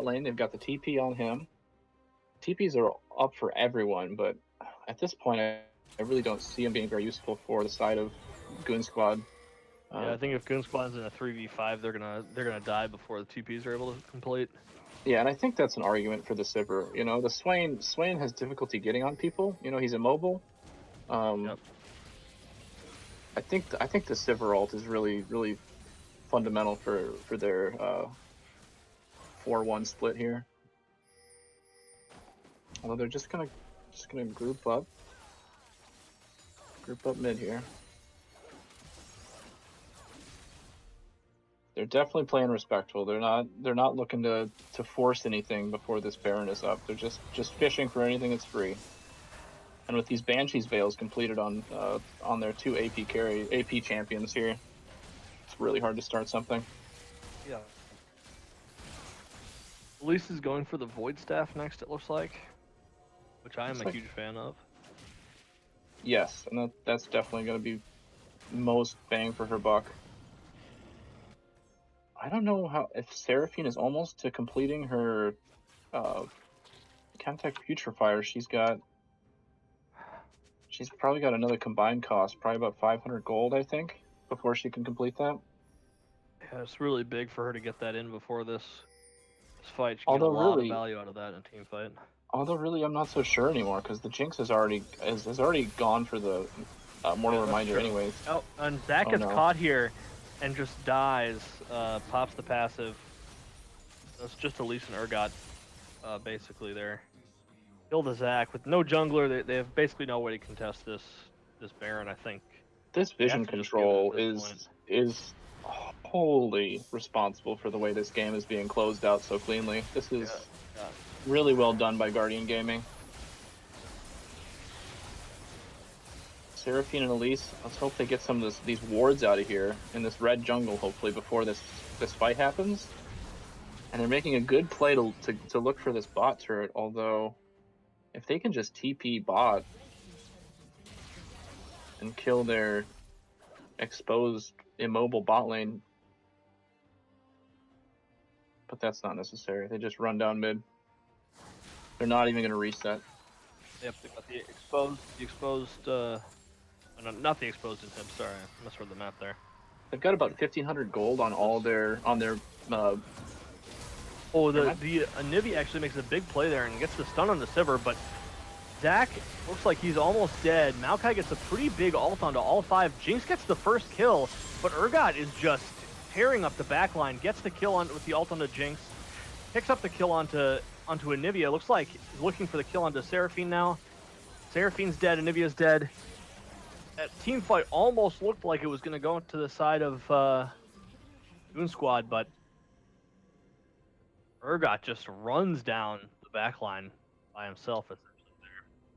lane. They've got the TP on him. TPs are up for everyone, but at this point, I really don't see him being very useful for the side of GoonSquad. Yeah, I think if GoonSquad's in a 3v5, they're gonna die before the TPs are able to complete. Yeah, and I think that's an argument for the Sivir. The Swain has difficulty getting on people. He's immobile. Yep. I think the Sivir ult is really, really fundamental for their 4-1 split here. Although they're just gonna group up mid here. They're definitely playing respectful. They're not looking to force anything before this Baron is up. They're just fishing for anything that's free. And with these Banshee's Veils completed on their 2 AP champions here, it's really hard to start something. Yeah. Elise is going for the Void Staff next, it looks like, which I am a huge fan of. Yes, and that's definitely going to be most bang for her buck. I don't know if Seraphine is almost to completing her Chemtech Putrifier. She's probably got another combined cost, probably about 500 gold, I think, before she can complete that. Yeah, it's really big for her to get that in before this fight. She can get a lot of value out of that in a team fight. Although really, I'm not so sure anymore because the Jinx has already gone for the Mortal Reminder anyways. Oh, and Zach gets caught here and just dies. Pops the passive. That's just Elise and Urgot, basically there. Kill the Zach with no jungler. They have basically no way to contest this Baron. I think this vision control is wholly responsible for the way this game is being closed out so cleanly. This is really well done by Guardian Gaming. Seraphine and Elise, let's hope they get some of these wards out of here in this red jungle, hopefully, before this fight happens. And they're making a good play to look for this bot turret, although if they can just TP bot and kill their exposed immobile bot lane, but that's not necessary. They just run down mid. They're not even going to reset. Yep, they got the exposed, not the exposed inhib, sorry, I misread the map there. They've got about 1,500 gold on their the Anivi actually makes a big play there and gets the stun on the Sivir, but Zach looks like he's almost dead. Maokai gets a pretty big ult onto all 5. Jinx gets the first kill, but Urgot is just tearing up the backline. Gets the kill on with the ult onto Jinx. Picks up the kill onto Anivia. Looks like he's looking for the kill onto Seraphine now. Seraphine's dead. Anivia's dead. That team fight almost looked like it was going to go to the side of GoonSquad, but Urgot just runs down the backline by himself.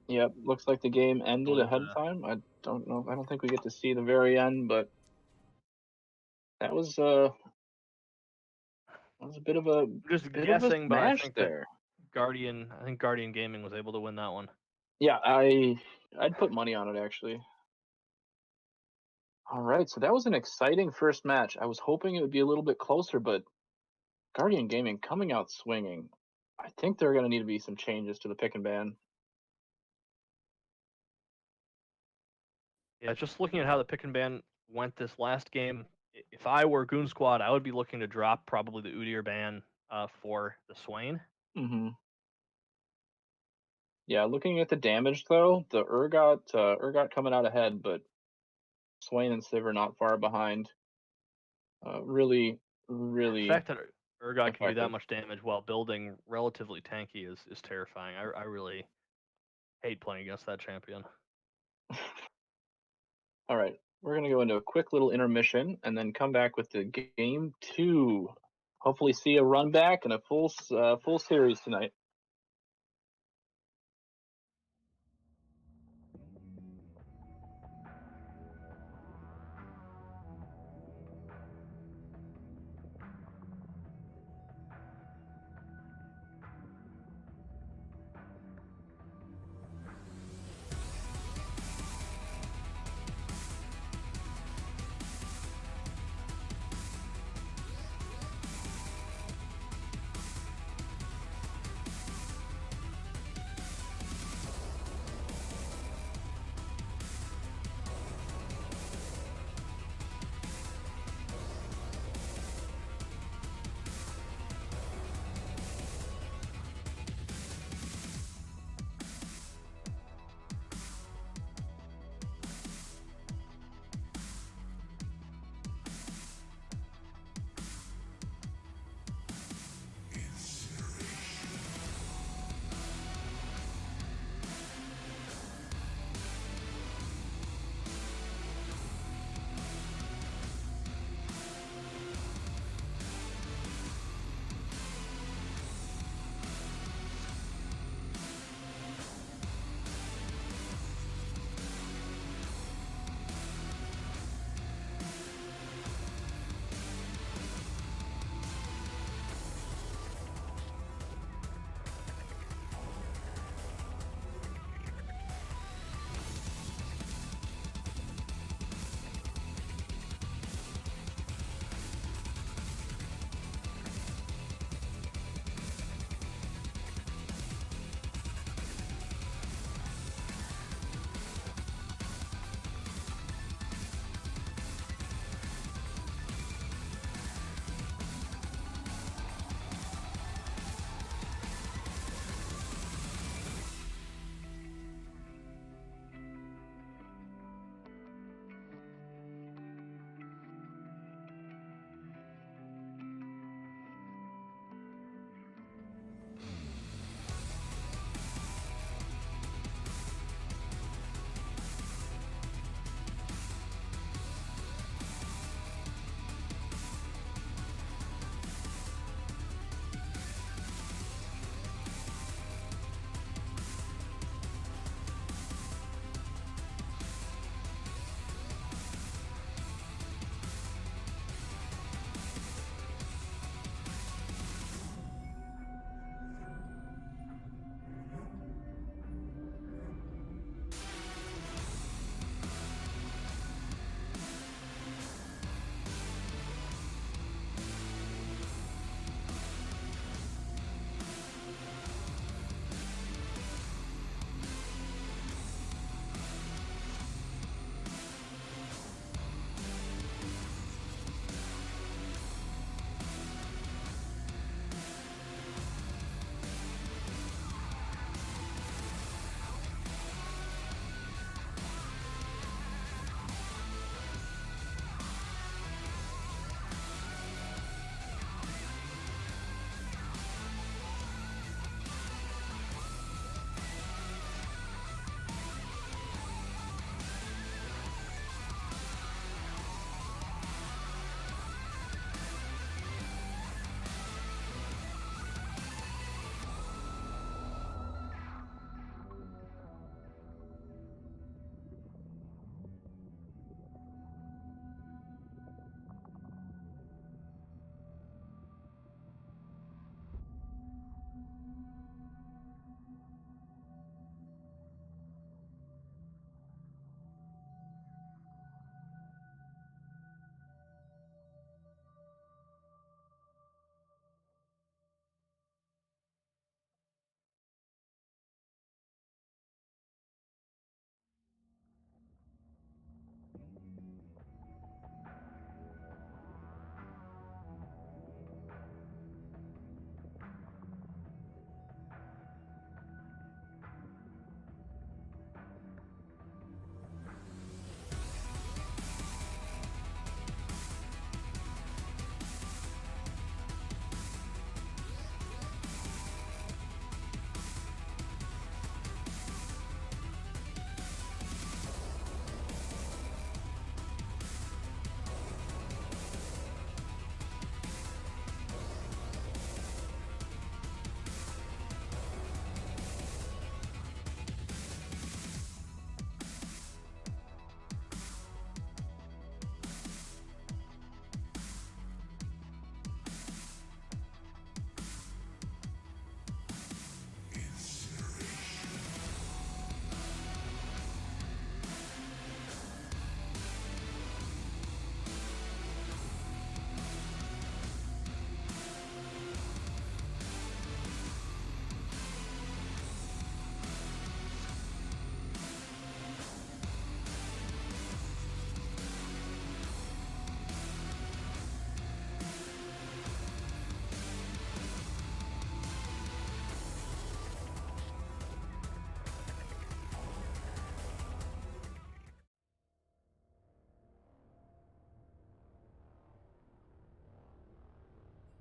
Yep, looks like the game ended ahead of time. I don't know. I don't think we get to see the very end, but that was a bit of a just bit guessing, of a but I smash think there. I think Guardian Gaming was able to win that one. Yeah, I'd put money on it actually. All right, so that was an exciting first match. I was hoping it would be a little bit closer, but Guardian Gaming coming out swinging. I think there are going to need to be some changes to the pick and ban. Yeah, just looking at how the pick and ban went this last game, if I were GoonSquad, I would be looking to drop probably the Udyr ban for the Swain. Mm-hmm. Yeah, looking at the damage though, the Urgot coming out ahead, but Swain and Sivir not far behind. Really. The fact that Urgot can do that effective. much damage while building relatively tanky is terrifying. I really hate playing against that champion. All right, we're going to go into a quick little intermission and then come back with the game 2. Hopefully see a run back and a full series tonight.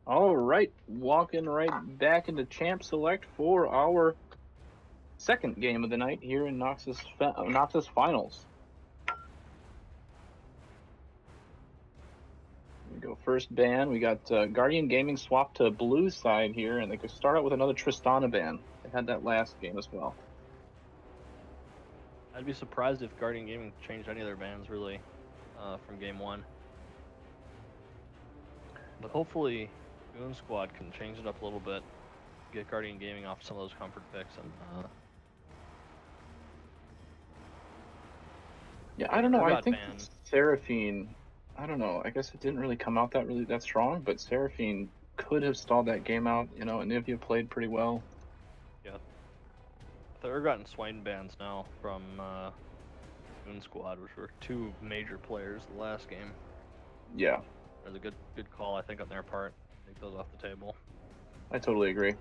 All right, walking right back into Champ Select for our second game of the night here in Noxus Finals. We go first ban. We got Guardian Gaming swapped to blue side here, and they could start out with another Tristana ban. They had that last game as well. I'd be surprised if Guardian Gaming changed any of their bans really from game 1. But hopefully GoonSquad can change it up a little bit, get Guardian Gaming off some of those comfort picks, and yeah, I don't know. I think ban. Seraphine, I don't know. I guess it didn't really come out that strong, but Seraphine could have stalled that game out. You know, Anivia played pretty well. Yeah. The Urgot and Swain bans now from GoonSquad, which were 2 major players the last game. Yeah. It was a good call, I think, on their part. Take those off the table. I totally agree.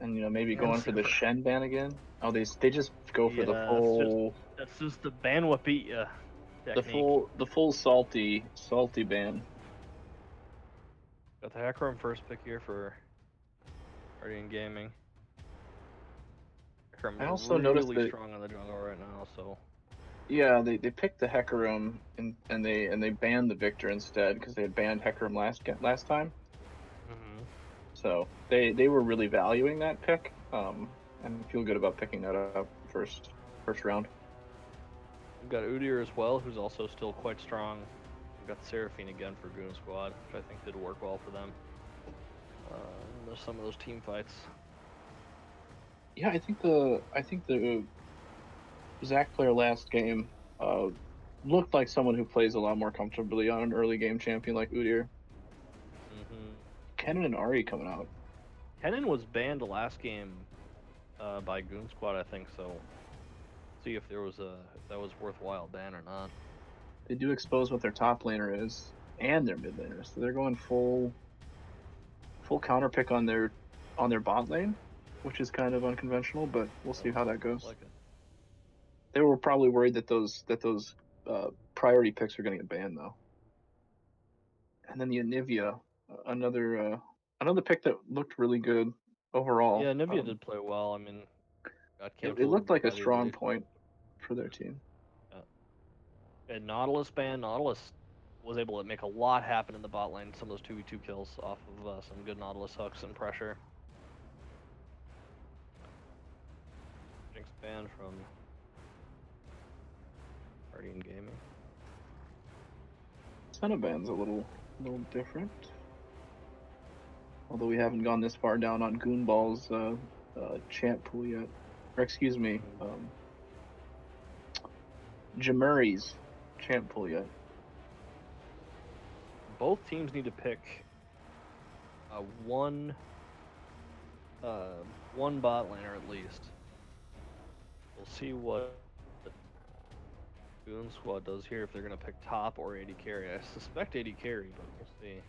And maybe going for the Shen ban again. Oh, they just go for the full. That's just the ban what beat you. Technique. The full salty ban. Got the Hecarim first pick here for Guardian Gaming. Hecarim I also really noticed that strong on the jungle right now, so. Yeah, they picked the Hecarim and they banned the Victor instead because they had banned Hecarim last time. Mm-hmm. So they were really valuing that pick, and feel good about picking that up first round. We've got Udyr as well, who's also still quite strong. We've got Seraphine again for GoonSquad, which I think did work well for them. There's some of those team fights. Yeah, I think the Zach player last game looked like someone who plays a lot more comfortably on an early game champion like Udyr. Mm-hmm. Kennen and Ahri coming out. Kennen was banned last game by GoonSquad, I think, so see if there was if that was worthwhile ban or not. They do expose what their top laner is and their mid laner, so they're going full counter pick on their bot lane, which is kind of unconventional, but we'll see how that goes. Like it. They were probably worried that those priority picks are going to get banned though. And then the Anivia, another pick that looked really good overall. Yeah, Anivia did play well. I mean, got it looked like a strong point for their team. Yeah. And Nautilus ban. Nautilus was able to make a lot happen in the bot lane. Some of those 2v2 kills off of some good Nautilus hooks and pressure. Jinx ban from Guardian Gaming. Ban's a little different. Although we haven't gone this far down on Goonball's champ pool yet. Or excuse me, Jamuri's champ pool yet. Both teams need to pick one bot laner at least. We'll see what GoonSquad does here, if they're going to pick top or AD carry. I suspect AD carry, but we'll see.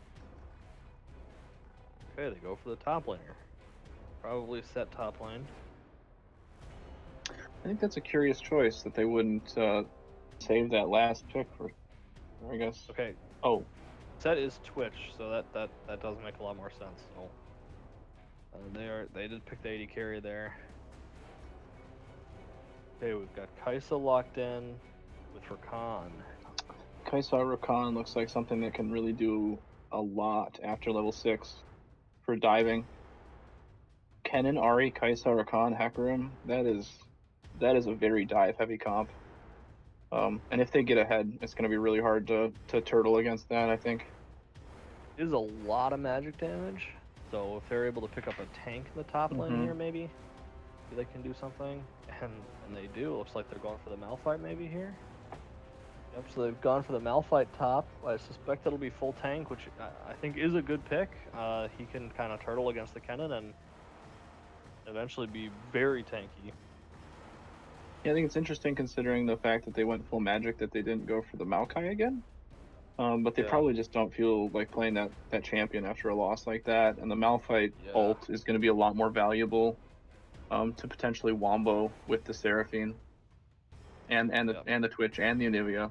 Okay, they go for the top laner. Probably set top lane. I think that's a curious choice that they wouldn't save that last pick for, I guess. Okay. Oh. Set is Twitch, so that does make a lot more sense. So they did pick the AD carry there. Okay, we've got Kai'Sa locked in with Rakan. Kai'Sa Rakan looks like something that can really do a lot after level 6 for diving. Kennen, Ahri, Kai'Sa Rakan, Hecarim, that is a very dive heavy comp. And if they get ahead, it's going to be really hard to turtle against that, I think. It is a lot of magic damage, so if they're able to pick up a tank in the top lane here, maybe they can do something. And they do. It looks like they're going for the Malphite maybe here. Yep, so they've gone for the Malphite top. I suspect it'll be full tank, which I think is a good pick. He can kind of turtle against the Kennen and eventually be very tanky. Yeah, I think it's interesting considering the fact that they went full magic that they didn't go for the Maokai again. But they probably just don't feel like playing that champion after a loss like that. And the Malphite ult is going to be a lot more valuable to potentially wombo with the Seraphine and the Twitch and the Anivia.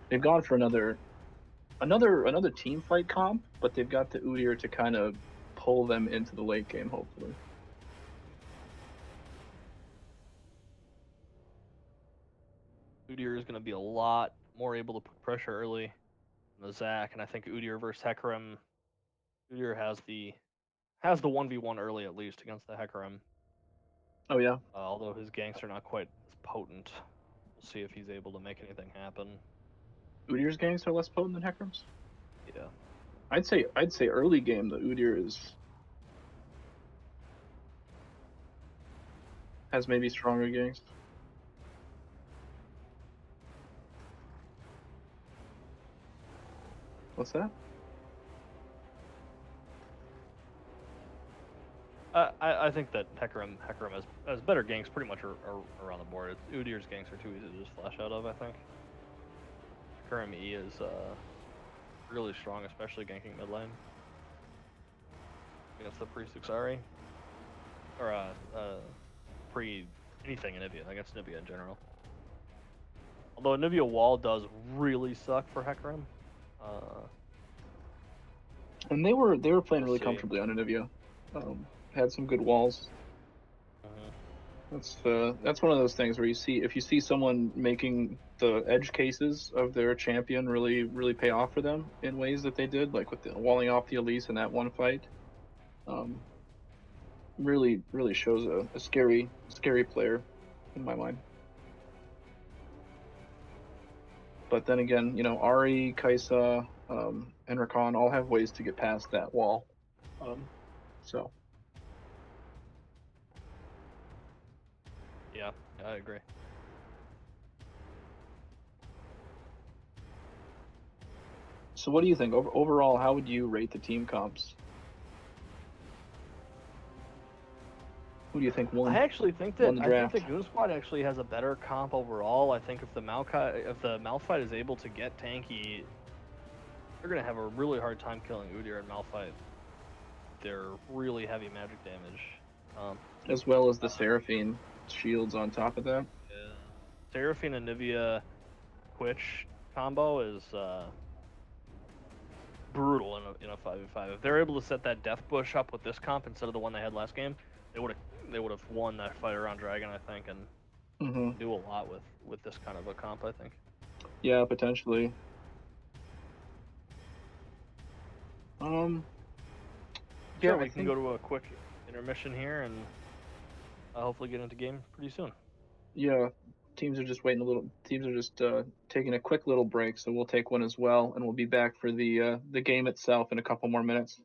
They've gone for another another team fight comp, but they've got the Udyr to kind of pull them into the late game, hopefully. Udyr is going to be a lot more able to put pressure early on the Zac, and I think Udyr versus Hecarim, Udyr has the 1v1 early at least against the Hecarim. Oh yeah. Although his ganks are not quite as potent. We'll see if he's able to make anything happen. Udyr's ganks are less potent than Hecarim's? Yeah. I'd say early game the Udyr has maybe stronger ganks. What's that? I think that Hecarim has better ganks pretty much around the board. Udyr's ganks are too easy to just flash out of, I think. Hecarim E is really strong, especially ganking mid lane against the pre-6RE. Or pre-anything Anivia, against Anivia in general. Although Anivia wall does really suck for Hecarim. And they were playing really comfortably on Anivia. Had some good walls. That's one of those things where if you see someone making the edge cases of their champion really pay off for them in ways that they did, like with the walling off the Elise in that one fight. Really shows a scary player in my mind. But then again, Ahri, Kai'Sa, and Rakan all have ways to get past that wall. So. Yeah, I agree. So what do you think? Overall, how would you rate the team comps? Who do you think won? I actually think that GoonSquad actually has a better comp overall. I think if the Malphite is able to get tanky, they're gonna have a really hard time killing Udyr and Malphite. They're really heavy magic damage. As well as the Seraphine shields on top of that. Yeah. Seraphine and Anivia Twitch combo is brutal in a 5v5. If they're able to set that death bush up with this comp instead of the one they had last game, they would have won that fight around Dragon, I think, and do a lot with this kind of a comp, I think. Yeah, potentially. Yeah, we can go to a quick intermission here and hopefully get into game pretty soon. Yeah, teams are just waiting a little. Teams are just taking a quick little break, so we'll take one as well, and we'll be back for the game itself in a couple more minutes.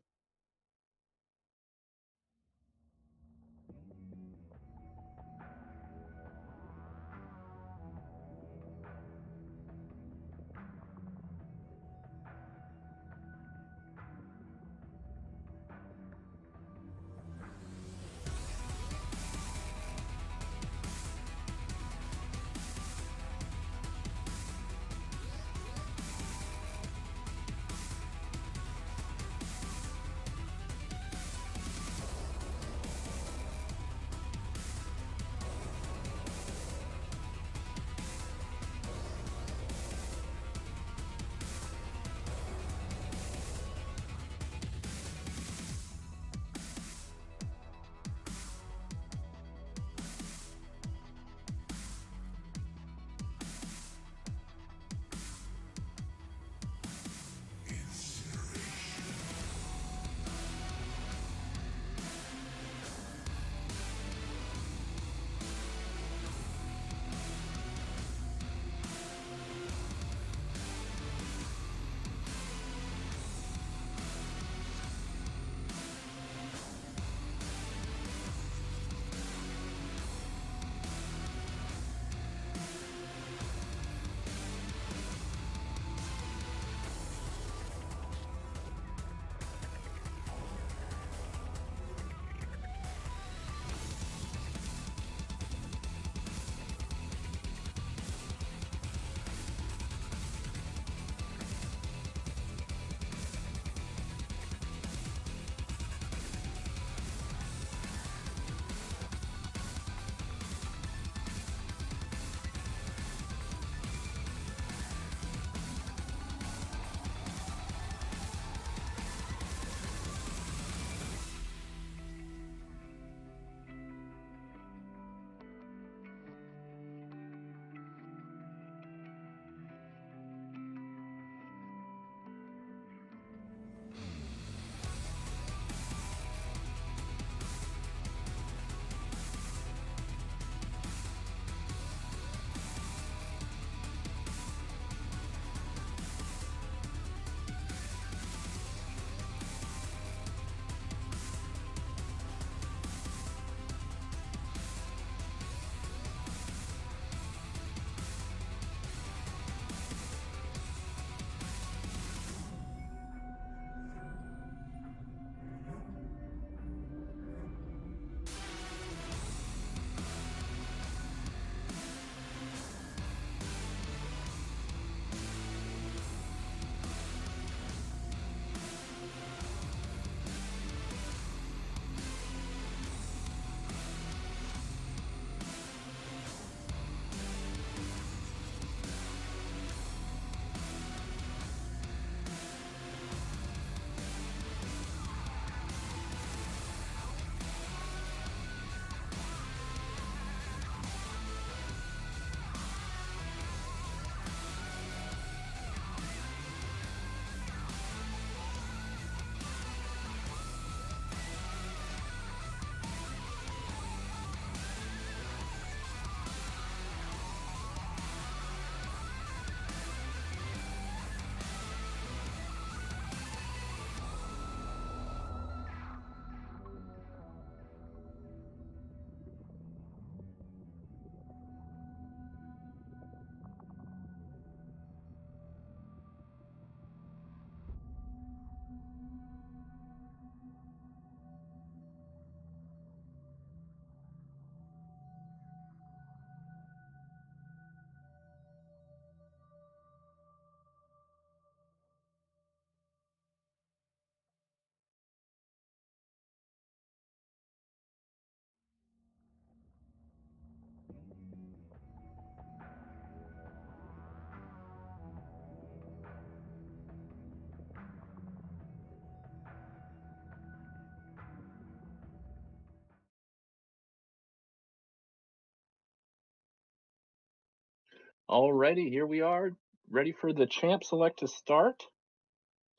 Alrighty, here we are, ready for the champ select to start.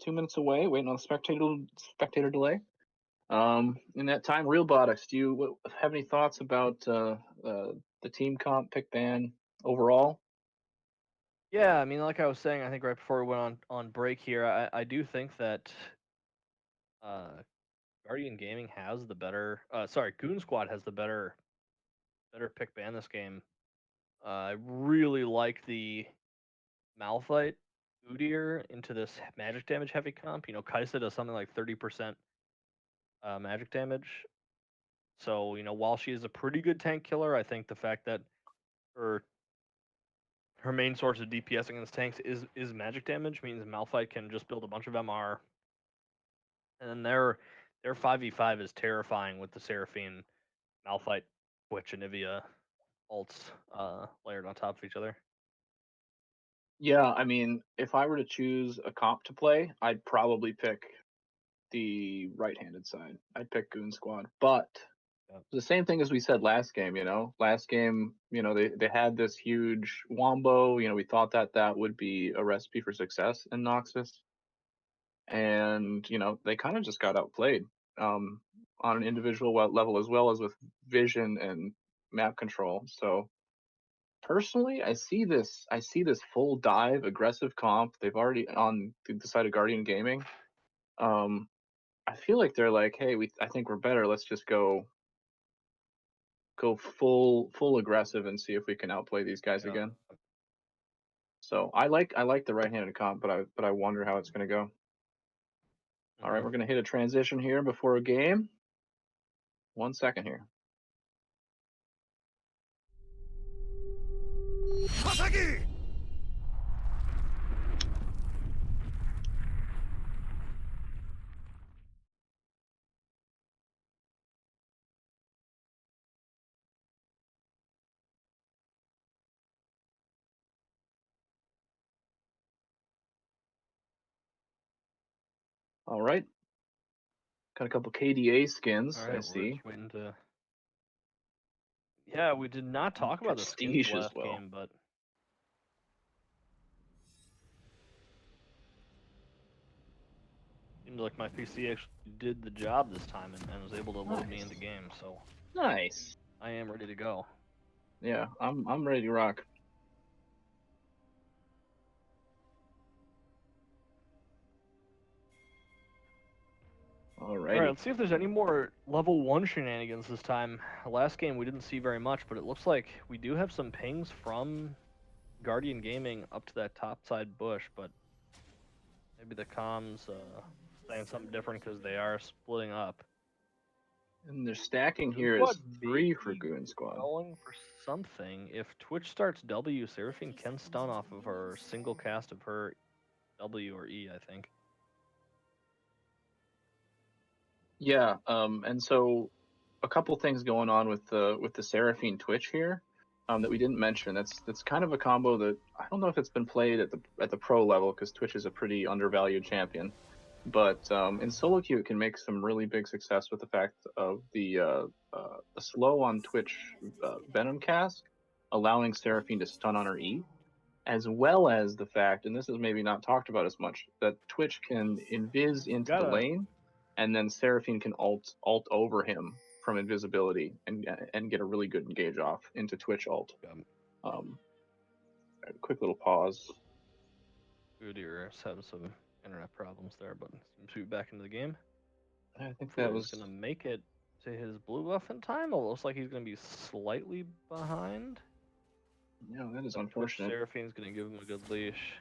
2 minutes away, waiting on the spectator delay. In that time, Realbotics, do you have any thoughts about the team comp pick ban overall? Yeah, I mean, like I was saying, I think right before we went on break here, I do think that Guardian Gaming has the better. GoonSquad has the better pick ban this game. I really like the Malphite Udyr into this magic damage heavy comp. You know, Kaisa does something like 30% magic damage. So, you know, while she is a pretty good tank killer, I think the fact that her main source of DPS against tanks is magic damage means Malphite can just build a bunch of MR. And then their 5v5 is terrifying with the Seraphine, Malphite, Twitch, and Ivia ults layered on top of each other. Yeah, I mean, if I were to choose a comp to play, I'd probably pick the right-handed side. I'd pick GoonSquad, but the same thing as we said last game. Last game, they had this huge wombo. We thought that would be a recipe for success in Noxus, and they kind of just got outplayed on an individual level as well as with vision and map control. So personally, I see this full dive aggressive comp. They've already on the side of Guardian Gaming. I feel like they're like, hey, I think we're better. Let's just go full aggressive and see if we can outplay these guys again. So I like the right-handed comp, but I wonder how it's going to go. All right, we're going to hit a transition here before a game. 1 second here. All right. Got a couple KDA skins, All right, I see. We're waiting to... Yeah, we did not talk about the skins last game, but... Seems like my PC actually did the job this time and was able to load me into game, so... Nice. I am ready to go. Yeah, I'm ready to rock. Alrighty. Alright, let's see if there's any more level 1 shenanigans this time. Last game we didn't see very much, but it looks like we do have some pings from Guardian Gaming up to that top side bush, but maybe the comms saying something different because they are splitting up. And their stacking here is 3 for GoonSquad. Going for something. If Twitch starts W, Seraphine can stun off of her single cast of her W or E, I think. Yeah, and so a couple things going on with the Seraphine Twitch here that we didn't mention. That's kind of a combo that I don't know if it's been played at the pro level because Twitch is a pretty undervalued champion. But in solo queue, it can make some really big success with the fact of the slow on Twitch Venom cast, allowing Seraphine to stun on her E, as well as the fact, and this is maybe not talked about as much, that Twitch can invis into the lane, and then Seraphine can ult over him from invisibility and get a really good engage off into Twitch ult. Quick little pause. Udyr's having some internet problems there, but seems to be back into the game. I think that was going to make it to his blue buff in time. It looks like he's going to be slightly behind. Yeah, that is unfortunate. Seraphine's going to give him a good leash.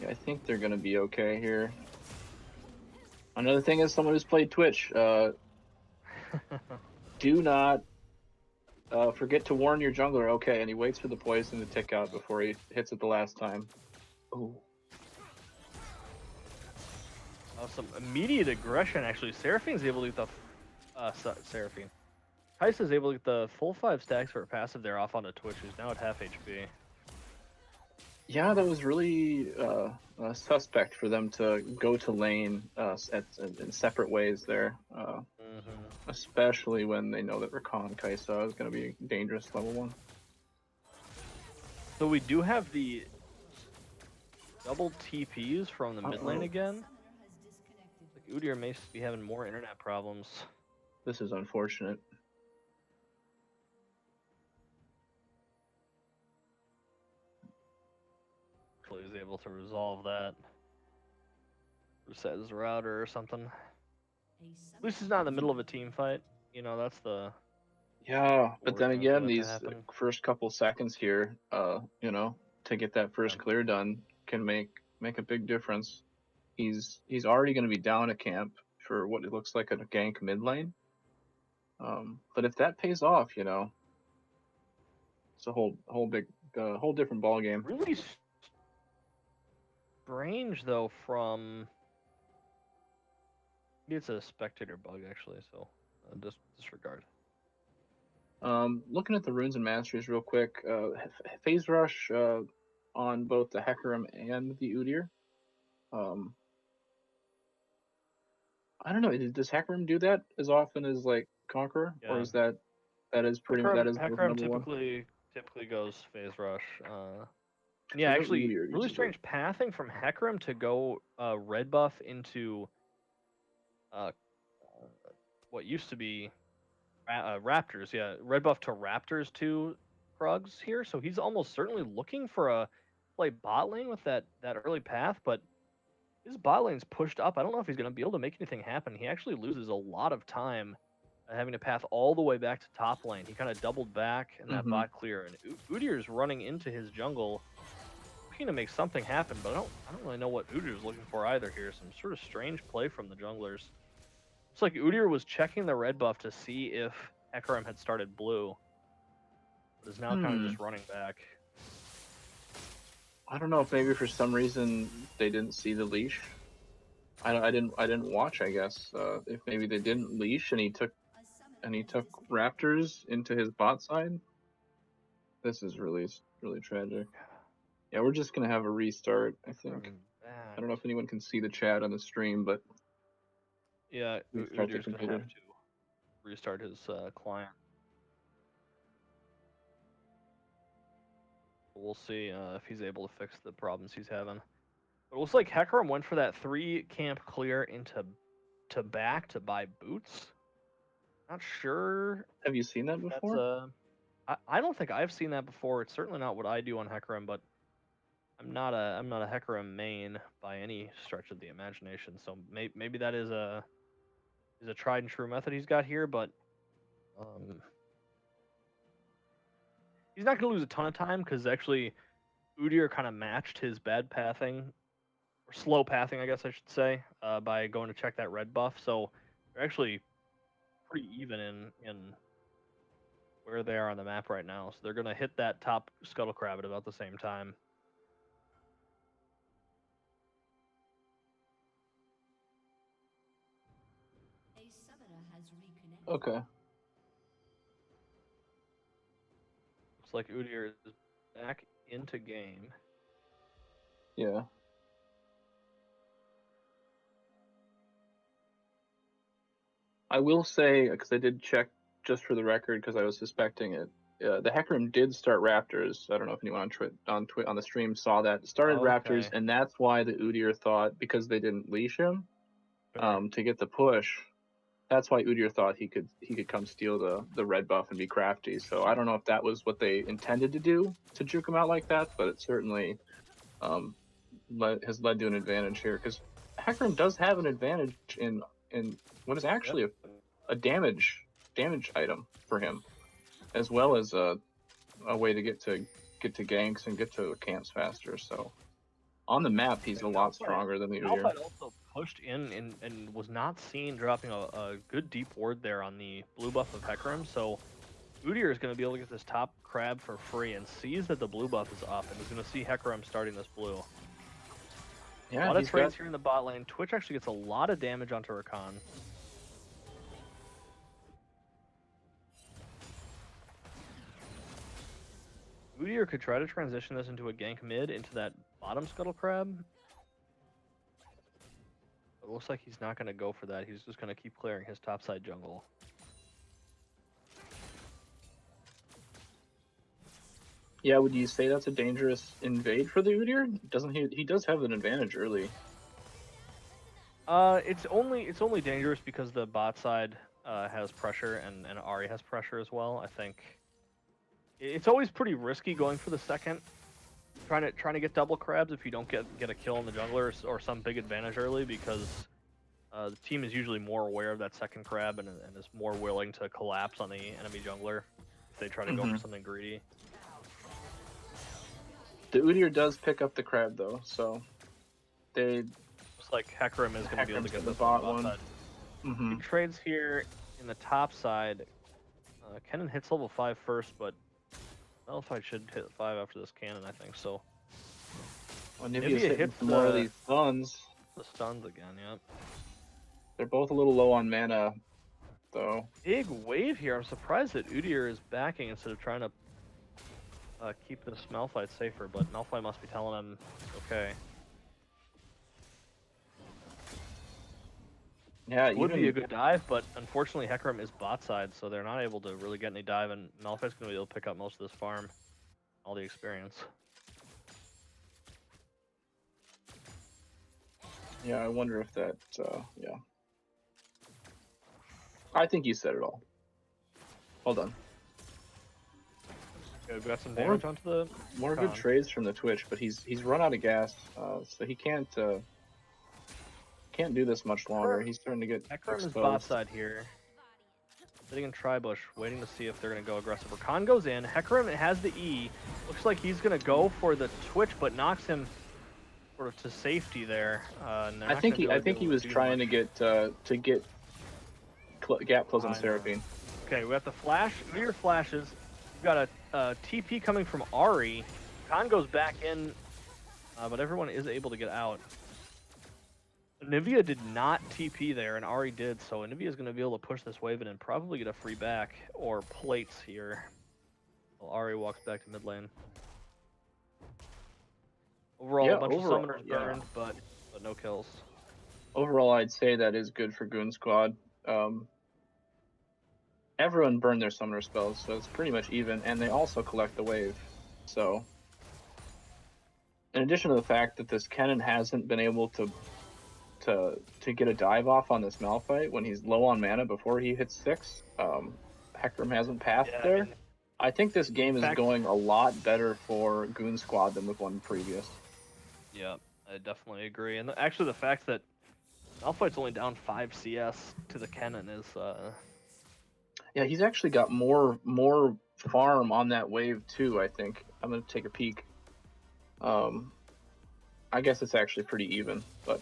Yeah, I think they're going to be okay here. Another thing is someone who's played Twitch, do not forget to warn your jungler. Okay, and he waits for the poison to tick out before he hits it the last time. Oh. Some immediate aggression, actually. Seraphine's able to get Seraphine. Kaisa's able to get the full 5 stacks for a passive there off onto Twitch, who's now at half HP. Yeah, that was really suspect for them to go to lane in separate ways there. Especially when they know that Rakan Kaisa is going to be dangerous level 1. So we do have the double TPs from the mid lane again. Like Udyr may be having more internet problems. This is unfortunate. Hopefully he's able to resolve that. Reset his router or something. At least he's not in the middle of a team fight. You know, that's the... Yeah, but then again, these happen. first couple seconds here, you know, to get that first clear done can make a big difference. He's already going to be down a camp for what it looks like a gank mid lane. But if that pays off, you know, it's a whole different ball game. Really strange though. From maybe it's a spectator bug actually, so disregard. Looking at the runes and masteries real quick, phase rush on both the Hecarim and the Udyr. I don't know. Does Hecarim do that as often as like Conqueror, or is that is pretty much that is Hecarim typically goes phase rush. Yeah, actually, really strange pathing from Hecarim to go red buff into what used to be Raptors. Yeah, red buff to Raptors to Krugs here. So he's almost certainly looking for a play bot lane with that early path, but his bot lane's pushed up. I don't know if he's going to be able to make anything happen. He actually loses a lot of time having to path all the way back to top lane. He kind of doubled back in that bot clear, and Udyr's running into his jungle, looking to make something happen. But I don't really know what Udyr's looking for either here. Some sort of strange play from the junglers. Looks like Udyr was checking the red buff to see if Hecarim had started blue, but is now kind of just running back. I don't know if maybe for some reason they didn't see the leash. I didn't watch. I guess if maybe they didn't leash and he took Raptors into his bot side. This is really tragic. Yeah, we're just gonna have a restart. I think. I don't know if anyone can see the chat on the stream, but yeah, Udyr's gonna have to restart his client. We'll see if he's able to fix the problems he's having. But it looks like Hecarim went for that 3 camp clear into back to buy boots. Not sure. Have you seen that before? I don't think I've seen that before. It's certainly not what I do on Hecarim, but I'm not a Hecarim main by any stretch of the imagination. So maybe that is a tried and true method he's got here, but he's not going to lose a ton of time because actually Udyr kind of matched his bad pathing, or slow pathing, I guess I should say, by going to check that red buff. So they're actually pretty even in where they are on the map right now. So they're going to hit that top Scuttle Crab at about the same time. Okay. Looks like Udyr is back into game. Yeah. I will say, because I did check just for the record, because I was suspecting it. The Hecarim did start Raptors. I don't know if anyone on the stream saw that. It started Raptors, and that's why the Udyr thought, because they didn't leash him to get the push. That's why Udyr thought he could come steal the red buff and be crafty. So I don't know if that was what they intended to do to juke him out like that, but it certainly has led to an advantage here, because Hecarim does have an advantage in what is actually a damage item for him, as well as a way to get to ganks and get to camps faster. So on the map, he's a lot stronger than the Udyr. Also pushed in and was not seen dropping a good deep ward there on the blue buff of Hecarim. So Udyr is going to be able to get this top crab for free and sees that the blue buff is up and is going to see Hecarim starting this blue. Yeah, a lot of trades here in the bot lane. Twitch actually gets a lot of damage onto Rakan. Udyr could try to transition this into a gank mid into that bottom Scuttle Crab. But it looks like he's not going to go for that. He's just going to keep clearing his topside jungle. Yeah, would you say that's a dangerous invade for the Udyr? Doesn't he? He does have an advantage early. It's only dangerous because the bot side has pressure and Ahri has pressure as well. I think it's always pretty risky going for the second, trying to get double crabs if you don't get a kill on the jungler or some big advantage early, because the team is usually more aware of that second crab and is more willing to collapse on the enemy jungler if they try to go for something greedy. The Udyr does pick up the crab though, so they. Looks like Hecarim is going to be able to get the this bot on the one. bot side. He trades here in the top side. Kennen hits level 5 first, but Malphite should hit 5 after this cannon, I think so. Well, Nivea hits more of these stuns. The stuns again, yep. They're both a little low on mana, though. Big wave here. I'm surprised that Udyr is backing instead of trying to keep this Malphite safer, but Malphite must be telling him it's okay. Yeah, it would be a good dive, but unfortunately Hecarim is bot side, so they're not able to really get any dive, and Malphite's going to be able to pick up most of this farm, all the experience. Yeah, I wonder if that, yeah. I think you said it all. Well done. Okay, we've got some damage onto the More good trades from the Twitch, but he's run out of gas, so he can't do this much longer. He's starting to get Hecarim exposed. is bot side here, sitting in tri-bush, waiting to see if they're going to go aggressive. Rakan goes in. Hecarim has the E. Looks like he's going to go for the Twitch, but knocks him sort of to safety there. I think he was trying to get gap close on Seraphine. Okay, we got the flash. Udyr flashes. We've got a TP coming from Ahri. Khan goes back in, but everyone is able to get out. Nivea did not TP there, and Ahri did, so Nivea is going to be able to push this wave in and probably get a free back or plates here. While Ahri walks back to mid lane. Overall, a bunch of summoners burned, but no kills. Overall, I'd say that is good for GoonSquad. Everyone burned their summoner spells, so it's pretty much even, and they also collect the wave. So, in addition to the fact that this Kennen hasn't been able to get a dive off on this Malphite when he's low on mana before he hits 6, Hecarim hasn't passed there. I think this game is going a lot better for GoonSquad than with one previous. Yeah, I definitely agree. And actually, the fact that Malphite's only down 5 CS to the Kennen is... Yeah, he's actually got more farm on that wave too, I think. I'm going to take a peek. I guess it's actually pretty even, but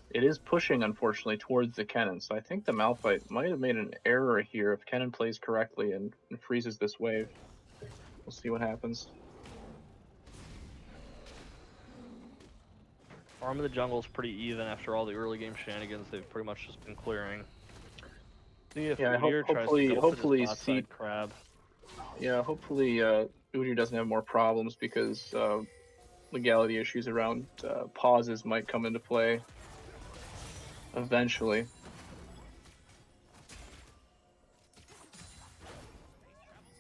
it is pushing, unfortunately, towards the Kennen. So I think the Malphite might have made an error here if Kennen plays correctly and freezes this wave. We'll see what happens. Farm of the jungle is pretty even after all the early game shenanigans they've pretty much just been clearing. See if hopefully seed crab. Yeah, hopefully Udyr doesn't have more problems because legality issues around pauses might come into play eventually.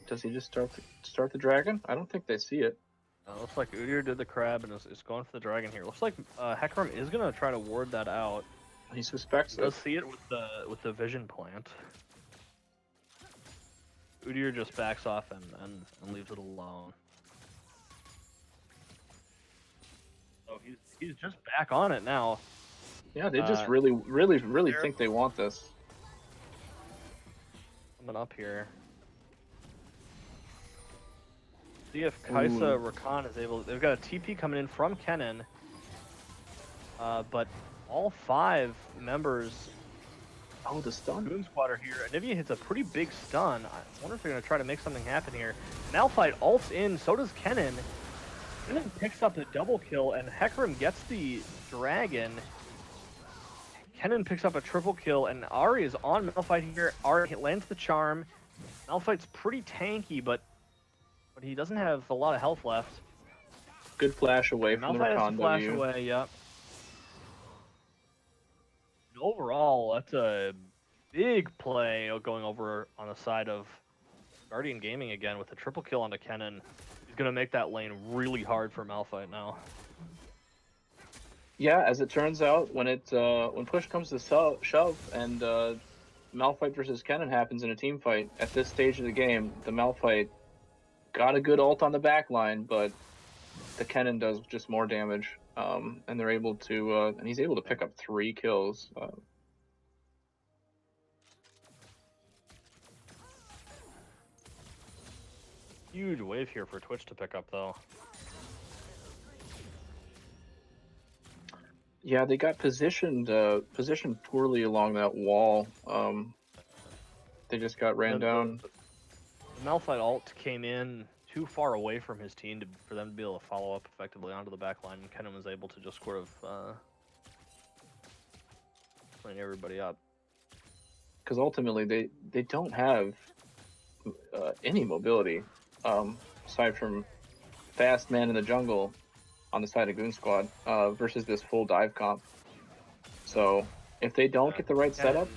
Does he just start the dragon? I don't think they see it. Looks like Udyr did the crab and is going for the dragon here. Looks like Hecarim is going to try to ward that out. He suspects it. Does see it with the vision plant. Udyr just backs off and leaves it alone. So he's just back on it now. Yeah, they just really think they want this. Coming up here. See if Kaisa Rakan is able. They've got a TP coming in from Kennen. But all 5 members. Oh, the stun. GoonSquad are here. Nivea hits a pretty big stun. I wonder if they're going to try to make something happen here. Malphite ults in, so does Kennen. Kennen picks up the double kill, and Hecarim gets the dragon. Kennen picks up a triple kill, and Ahri is on Malphite here. Ahri lands the charm. Malphite's pretty tanky, but he doesn't have a lot of health left. Good flash away from the Rakan. Malphite has to flash away, yep. Overall, that's a big play going over on the side of Guardian Gaming again with a triple kill onto Kennen. He's going to make that lane really hard for Malphite now. Yeah, as it turns out, when push comes to shove and Malphite versus Kennen happens in a team fight, at this stage of the game, the Malphite got a good ult on the back line, but the Kennen does just more damage, and they're able to, and he's able to pick up 3 kills. Huge wave here for Twitch to pick up, though. Yeah, they got positioned poorly along that wall. They just got ran down. The Malphite ult came in too far away from his team for them to be able to follow up effectively onto the back line, and Kennen was able to just sort of clean everybody up. Because ultimately, they don't have any mobility, aside from fast man in the jungle on the side of GoonSquad versus this full dive comp. So if they don't get the right setup,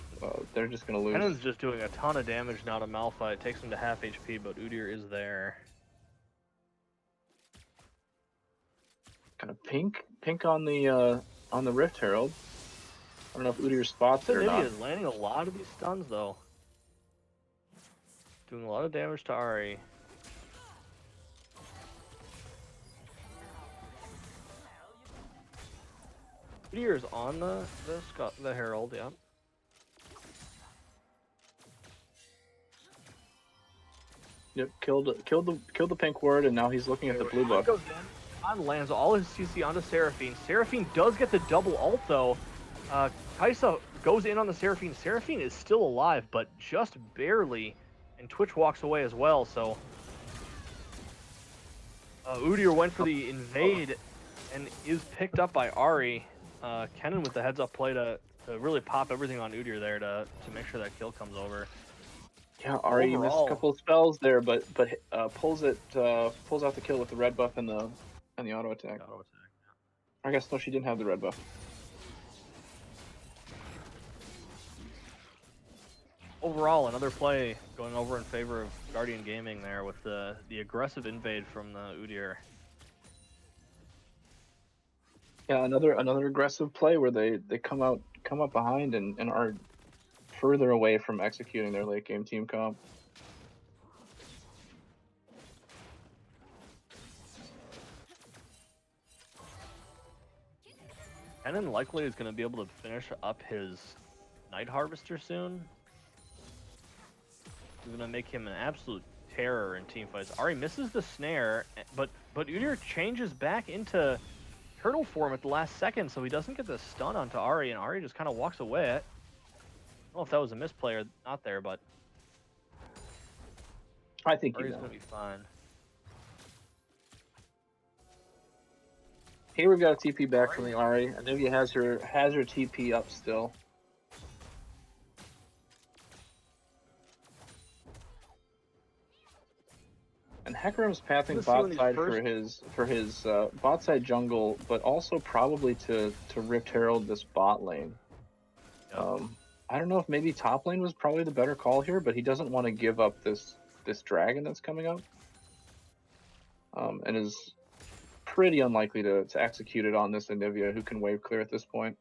they're just going to lose. Kennen's just doing a ton of damage now to Malphite. It takes him to half HP, but Udyr is there. Kind of pink on the Rift Herald. I don't know if Udyr spots it or not. is landing a lot of these stuns though. Doing a lot of damage to Ahri. Udyr's on the Herald, yeah. Yep, killed the pink ward, and now he's looking at the blue buff. On lands all his CC onto Seraphine. Seraphine does get the double ult though. Kai'Sa goes in on the Seraphine. Seraphine is still alive, but just barely, and Twitch walks away as well. So Udyr went for the invade and is picked up by Ahri. Kennen with the heads up play to really pop everything on Udyr there to make sure that kill comes over. Yeah, Ahri missed a couple of spells there, but pulls out the kill with the red buff and the auto attack. I guess no, she didn't have the red buff. Overall, another play going over in favor of Guardian Gaming there with the aggressive invade from the Udyr. Yeah, another aggressive play where they come up behind and are further away from executing their late game team comp. Kennen likely is going to be able to finish up his Night Harvester soon. He's going to make him an absolute terror in team fights. Ahri misses the snare, but Udyr changes back into turtle form at the last second, so he doesn't get the stun onto Ahri, and Ahri just kind of walks away. I don't know if that was a misplay or not there, but I think Ahri's going to be fine. Here we've got a TP back from the Ahri. Anivia has her TP up still. And Hecarim's pathing bot side for his bot side jungle, but also probably to Rift Herald this bot lane. Yep. I don't know if maybe top lane was probably the better call here, but he doesn't want to give up this dragon that's coming up, and is pretty unlikely to execute it on this Anivia, who can wave clear at this point.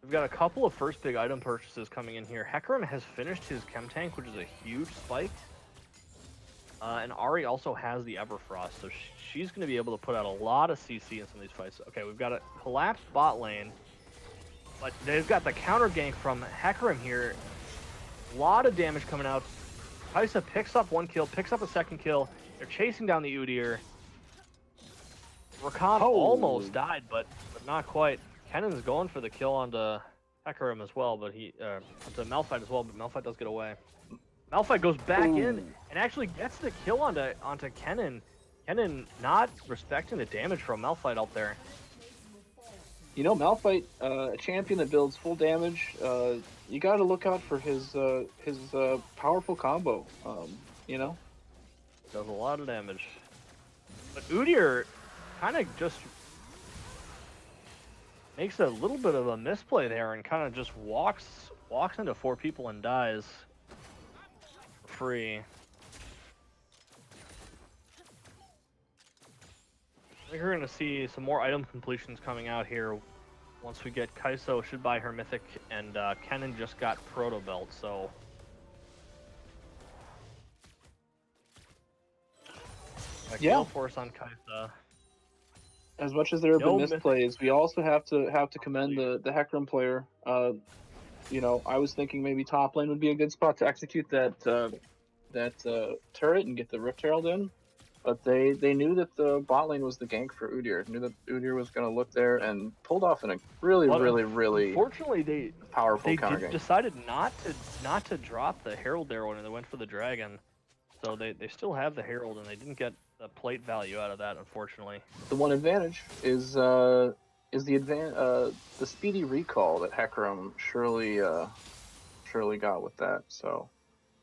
We've got a couple of first big item purchases coming in here. Hecarim has finished his Chem Tank, which is a huge spike. And Ahri also has the Everfrost, so she's going to be able to put out a lot of CC in some of these fights. Okay, we've got a collapsed bot lane, but they've got the counter gank from Hecarim here. A lot of damage coming out. Kai'Sa picks up one kill, picks up a second kill. They're chasing down the Udyr. Rakan almost died, but not quite. Kennen's going for the kill onto Hecarim as well, but onto Malphite as well, but Malphite does get away. Malphite goes back in and actually gets the kill onto Kennen. Kennen not respecting the damage from Malphite out there. You know, Malphite, a champion that builds full damage, you got to look out for his powerful combo, you know? Does a lot of damage. But Udyr kind of just makes a little bit of a misplay there and kind of just walks walks into 4 people and dies for free. I think we're going to see some more item completions coming out here once we get Kaiso should buy her Mythic, and Kennen just got Proto Belt, so... Yeah. Force on Kaisa. As much as there have been misplays, we also have to commend the Hecarim player. You know, I was thinking maybe top lane would be a good spot to execute that turret and get the Rift Herald in, but they knew that the bot lane was the gank for Udyr. Knew that Udyr was going to look there and pulled off in a really Unfortunately, powerful counter gank. Decided not to drop the Herald arrow and they went for the dragon. So they still have the Herald and they didn't get the plate value out of that, unfortunately. The one advantage is the speedy recall that Hecarim surely got with that. So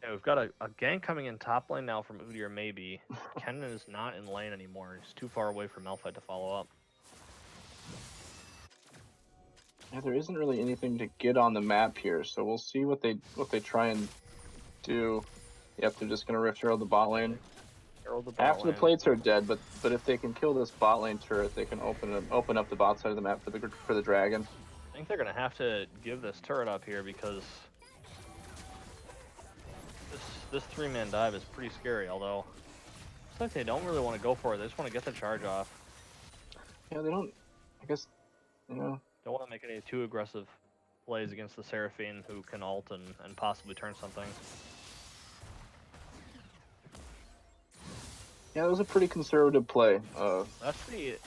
yeah, we've got a gank coming in top lane now from Udyr, maybe. Kennen is not in lane anymore. He's too far away from Malphite to follow up. Yeah, there isn't really anything to get on the map here, so we'll see what they try and do. Yep, they're just gonna Rift Herald the bot lane. After the plates are dead, but if they can kill this bot lane turret, they can open up the bot side of the map for the dragon. I think they're gonna have to give this turret up here because this 3-man dive is pretty scary. Although looks like they don't really want to go for it. They just want to get the charge off. Yeah, they don't. I guess don't want to make any too aggressive plays against the Seraphine, who can ult and possibly turn something. Yeah, it was a pretty conservative play. That's the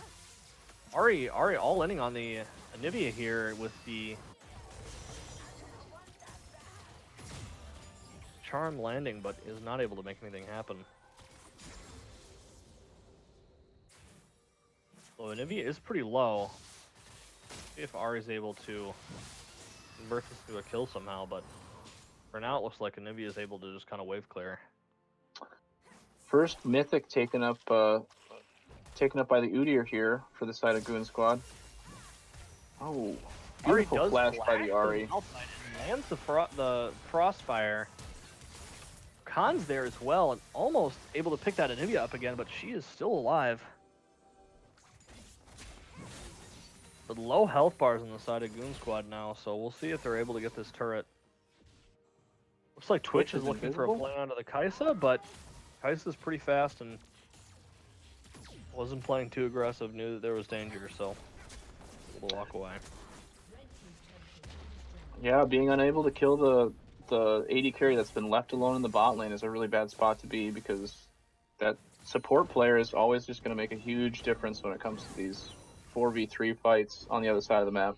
Ari all-inning on the Anivia here with the charm landing, but is not able to make anything happen. So Anivia is pretty low. See if Ari's able to convert this to a kill somehow, but for now it looks like Anivia is able to just kind of wave clear. First Mythic taken up by the Udyr here for the side of GoonSquad. Oh, beautiful flash by the Ari. Lands the Frostfire. Khan's there as well, and almost able to pick that Anivia up again, but she is still alive. But low health bars on the side of GoonSquad now, so we'll see if they're able to get this turret. Looks like Twitch is looking for a play onto the Kaisa, but Kaisa's pretty fast and wasn't playing too aggressive, knew that there was danger, so we'll walk away. Yeah, being unable to kill the AD carry that's been left alone in the bot lane is a really bad spot to be, because that support player is always just going to make a huge difference when it comes to these 4v3 fights on the other side of the map.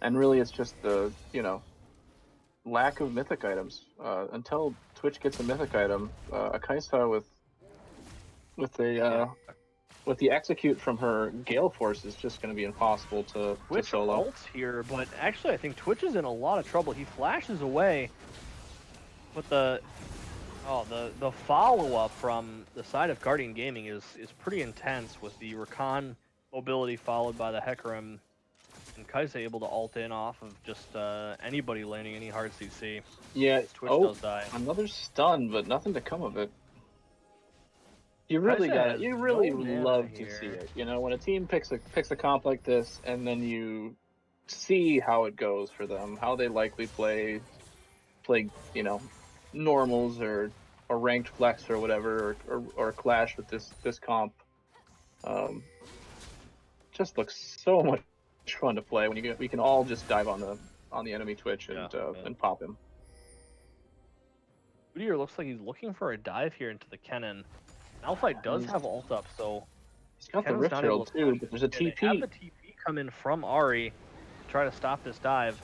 And really it's just the, lack of mythic items. Until Twitch gets a mythic item, a Kaisa with the execute from her Gale Force is just going to be impossible to solo. Ults here, but actually I think Twitch is in a lot of trouble. He flashes away, but the follow-up from the side of Guardian Gaming is pretty intense, with the Rakan mobility followed by the Hecarim, and Kaisa able to ult in off of just anybody landing any hard CC. Yeah, Twitch does die. Another stun, but nothing to come of it. You really love to see it. When a team picks a comp like this, and then you see how it goes for them, how they likely play, normals or ranked flex or whatever, or clash with this comp. Just looks so much fun to play when we can all just dive on the enemy Twitch and pop him. Udyr looks like he's looking for a dive here into the Kennen. Malphite does have ult up, so he's got the Rift Herald too, but there's a TP. They have the TP come in from Ari to try to stop this dive.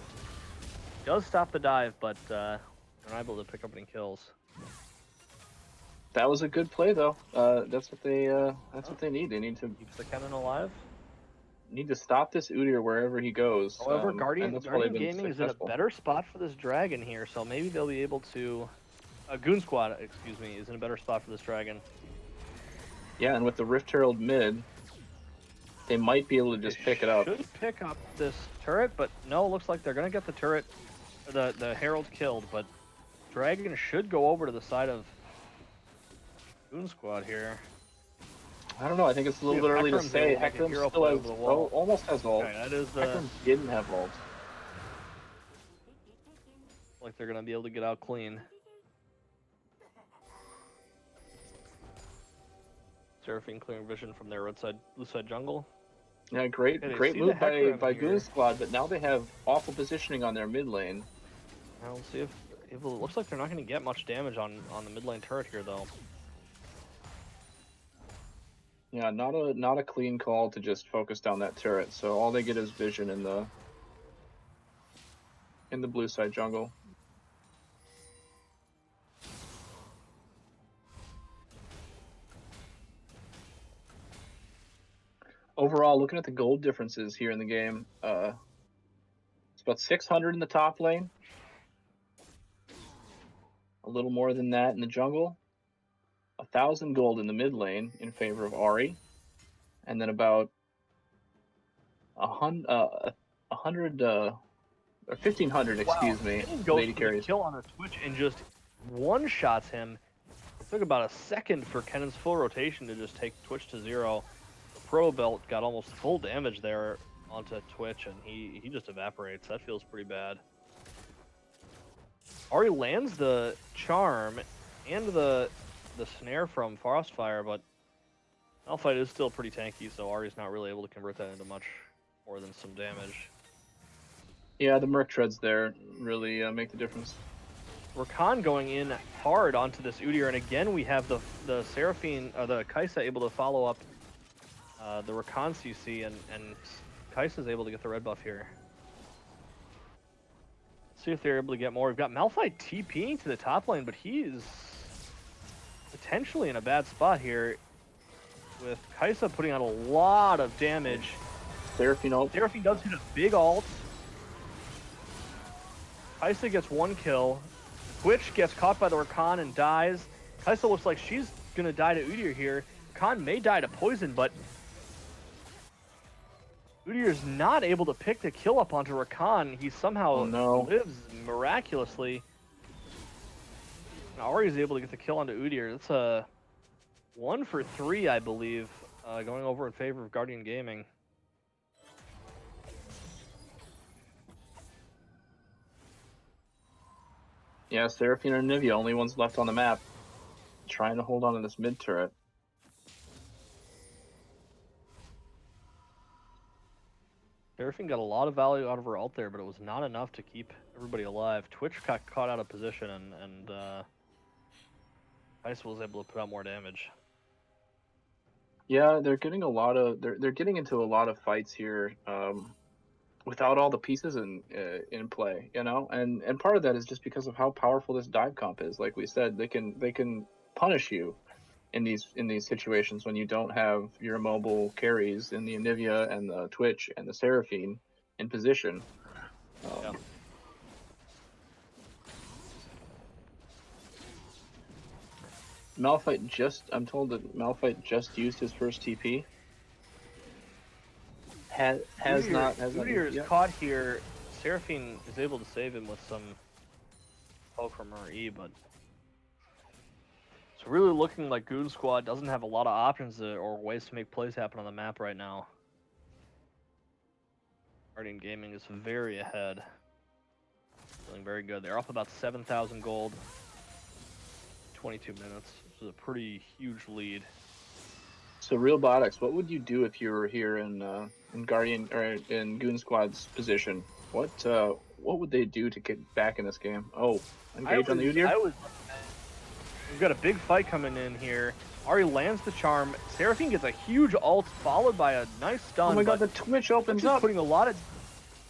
Does stop the dive, but they're not able to pick up any kills. That was a good play, though. That's what they need. They need to keep the Kennen alive. Need to stop this Udyr wherever he goes. However, Guardian Gaming is in a better spot for this dragon here, so maybe they'll be able to. GoonSquad, excuse me, is in a better spot for this dragon. Yeah, and with the Rift Herald mid, they might be able to just pick it up. Should pick up this turret, but no, looks like they're gonna get the turret, the Herald killed. But Dragon should go over to the side of GoonSquad here. I don't know. I think it's a little bit early to say. Hecarim still has, almost has ult. Okay, that is the. Hecarim didn't have ult. Like they're gonna be able to get out clean. Seraphine clearing vision from their blue side jungle. Yeah, great move by GoonSquad, but now they have awful positioning on their mid lane. I'll see if it looks like they're not going to get much damage on the mid lane turret here, though. Yeah, not a clean call to just focus down that turret. So all they get is vision in the blue side jungle. Overall, looking at the gold differences here in the game, it's about 600 in the top lane, a little more than that in the jungle, 1,000 gold in the mid lane in favor of Ahri, and then about 100 or 1,500, excuse me, lady carries. Kill on a Twitch and just one-shots him. It took about a second for Kennan's full rotation to just take Twitch to 0. Pro belt got almost full damage there onto Twitch, and he just evaporates. That feels pretty bad. Ahri lands the charm and the snare from Frostfire, but Malphite is still pretty tanky, so Ahri's not really able to convert that into much more than some damage. Yeah, the Merc treads there really make the difference. Rakan going in hard onto this Udyr, and again we have the Seraphine, the Kai'Sa able to follow up the Rakan CC, and Kai'Sa's able to get the red buff here. See if they're able to get more. We've got Malphite TPing to the top lane, but he is potentially in a bad spot here, with Kai'Sa putting out a lot of damage. Seraphine ult. Seraphine does hit a big ult. Kai'Sa gets 1 kill. Twitch gets caught by the Rakan and dies. Kai'Sa looks like she's gonna die to Udyr here. Rakan may die to poison, but Udyr's not able to pick the kill up onto Rakan. He somehow lives miraculously. And Ahri's able to get the kill onto Udyr. That's a 1 for 3, I believe, going over in favor of Guardian Gaming. Yeah, Seraphine and Nivea, only ones left on the map, trying to hold on to this mid turret. Seraphine got a lot of value out of her ult there, but it was not enough to keep everybody alive. Twitch got caught out of position, and Kai'Sa was able to put out more damage. Yeah, they're getting a lot of they're getting into a lot of fights here without all the pieces in play, you know, and part of that is just because of how powerful this dive comp is. Like we said, they can punish you in these situations when you don't have your mobile carries in the Anivia and the Twitch and the Seraphine in position. Yeah. Malphite I'm told that Malphite just used his first TP. Udyr is caught here. Seraphine is able to save him with some poke from her E, but it's really looking like GoonSquad doesn't have a lot of options or ways to make plays happen on the map right now. Guardian Gaming is very ahead. Feeling very good. They're up about 7,000 gold. 22 minutes. This is a pretty huge lead. So, Realbotics, what would you do if you were here in Guardian or in GoonSquad's position? What would they do to get back in this game? Oh, engage on the Udyr? We've got a big fight coming in here. Ahri lands the charm. Seraphine gets a huge ult, followed by a nice stun. Oh my god, the Twitch opens up! Putting a lot of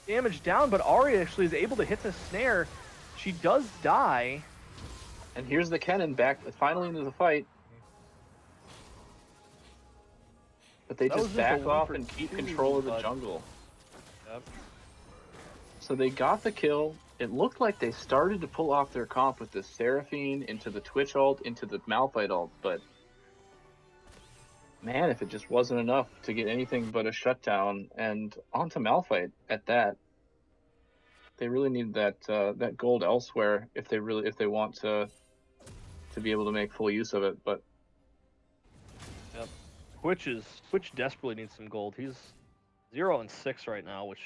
damage down, but Ahri actually is able to hit the snare. She does die. And here's the Kennen back, finally into the fight. But they just back off and keep control of the jungle. Yep. So they got the kill. It looked like they started to pull off their comp with the Seraphine into the Twitch ult, into the Malphite ult, but Man, if it just wasn't enough to get anything but a shutdown and onto Malphite at that. They really need that gold elsewhere if they want to be able to make full use of it. But Yep. Twitch desperately needs some gold. He's 0-6 right now, which,